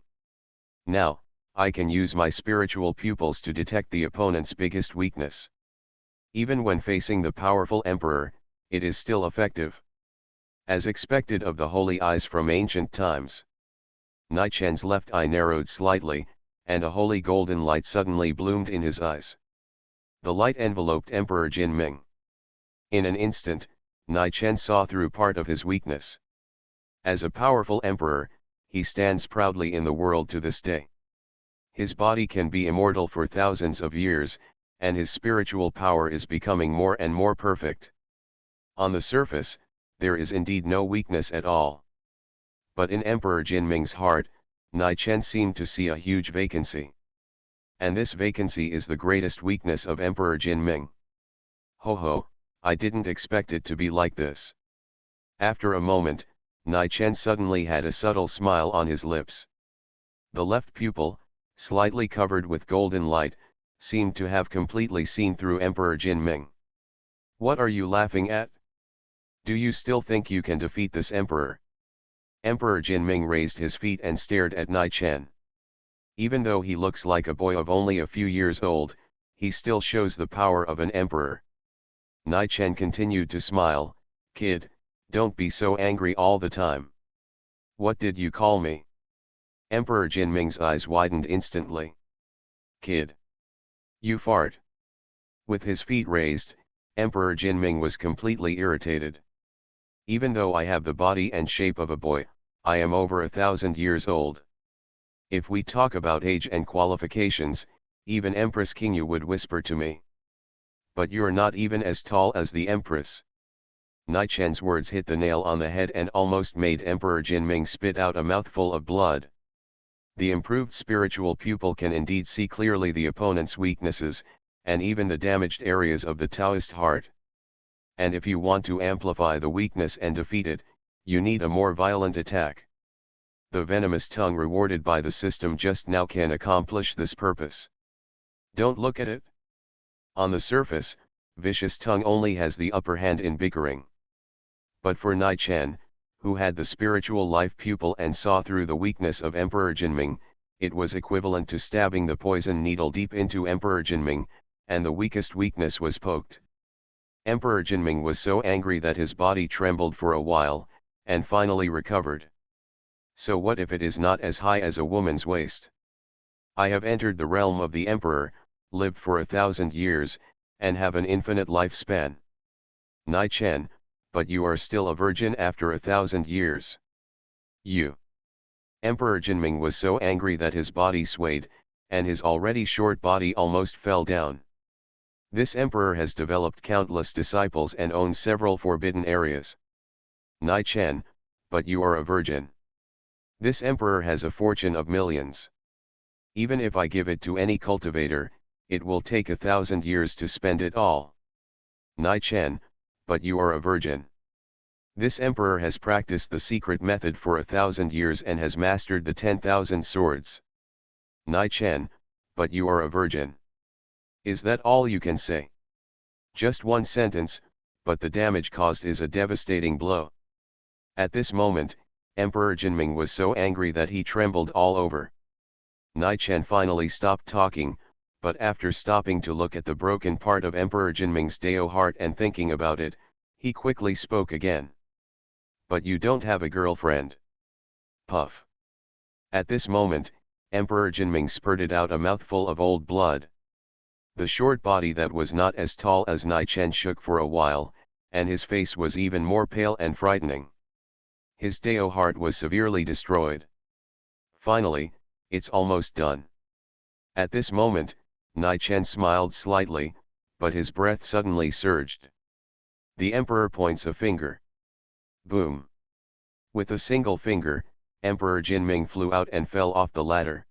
Now, I can use my spiritual pupils to detect the opponent's biggest weakness. Even when facing the powerful emperor, it is still effective. As expected of the holy eyes from ancient times. Nai Chen's left eye narrowed slightly, and a holy golden light suddenly bloomed in his eyes. The light enveloped Emperor Jinming. In an instant, Nai Chen saw through part of his weakness. As a powerful emperor, he stands proudly in the world to this day. His body can be immortal for thousands of years, and his spiritual power is becoming more and more perfect. On the surface, there is indeed no weakness at all. But in Emperor Jinming's heart, Nai Chen seemed to see a huge vacancy. And this vacancy is the greatest weakness of Emperor Jinming. Ho ho, I didn't expect it to be like this. After a moment, Nai Chen suddenly had a subtle smile on his lips. The left pupil, slightly covered with golden light, seemed to have completely seen through Emperor Jinming. What are you laughing at? Do you still think you can defeat this emperor? Emperor Jinming raised his feet and stared at Nai Chen. Even though he looks like a boy of only a few years old, he still shows the power of an emperor. Nai Chen continued to smile. Kid, don't be so angry all the time. What did you call me? Emperor Jinming's eyes widened instantly. Kid. You fart. With his feet raised, Emperor Jinming was completely irritated. Even though I have the body and shape of a boy, I am over 1,000 years old. If we talk about age and qualifications, even Empress Qingyu would whisper to me. But you're not even as tall as the Empress. Nai Chen's words hit the nail on the head and almost made Emperor Jinming spit out a mouthful of blood. The improved spiritual pupil can indeed see clearly the opponent's weaknesses, and even the damaged areas of the Taoist heart. And if you want to amplify the weakness and defeat it, you need a more violent attack. The venomous tongue rewarded by the system just now can accomplish this purpose. Don't look at it. On the surface, vicious tongue only has the upper hand in bickering. But for Nai Chen, who had the spiritual life pupil and saw through the weakness of Emperor Jinming, it was equivalent to stabbing the poison needle deep into Emperor Jinming, and the weakest weakness was poked. Emperor Jinming was so angry that his body trembled for a while, and finally recovered. So what if it is not as high as a woman's waist? I have entered the realm of the Emperor, lived for 1,000 years, and have an infinite lifespan. Nai Chen, but you are still a virgin after 1,000 years. You. Emperor Jinming was so angry that his body swayed, and his already short body almost fell down. This emperor has developed countless disciples and owns several forbidden areas. Nai Chen, but you are a virgin. This emperor has a fortune of millions. Even if I give it to any cultivator, it will take 1,000 years to spend it all. Nai Chen, but you are a virgin. This emperor has practiced the secret method for 1,000 years and has mastered the 10,000 swords. Nai Chen, but you are a virgin. Is that all you can say? Just one sentence, but the damage caused is a devastating blow. At this moment, Emperor Jinming was so angry that he trembled all over. Nai Chen finally stopped talking, but after stopping to look at the broken part of Emperor Jinming's Dao heart and thinking about it, he quickly spoke again. But you don't have a girlfriend. Puff. At this moment, Emperor Jinming spurted out a mouthful of old blood. The short body that was not as tall as Nai Chen shook for a while, and his face was even more pale and frightening. His Dao heart was severely destroyed. Finally, it's almost done. At this moment, Nai Chen smiled slightly, but his breath suddenly surged. The emperor points a finger. Boom. With a single finger, Emperor Jinming flew out and fell off the ladder.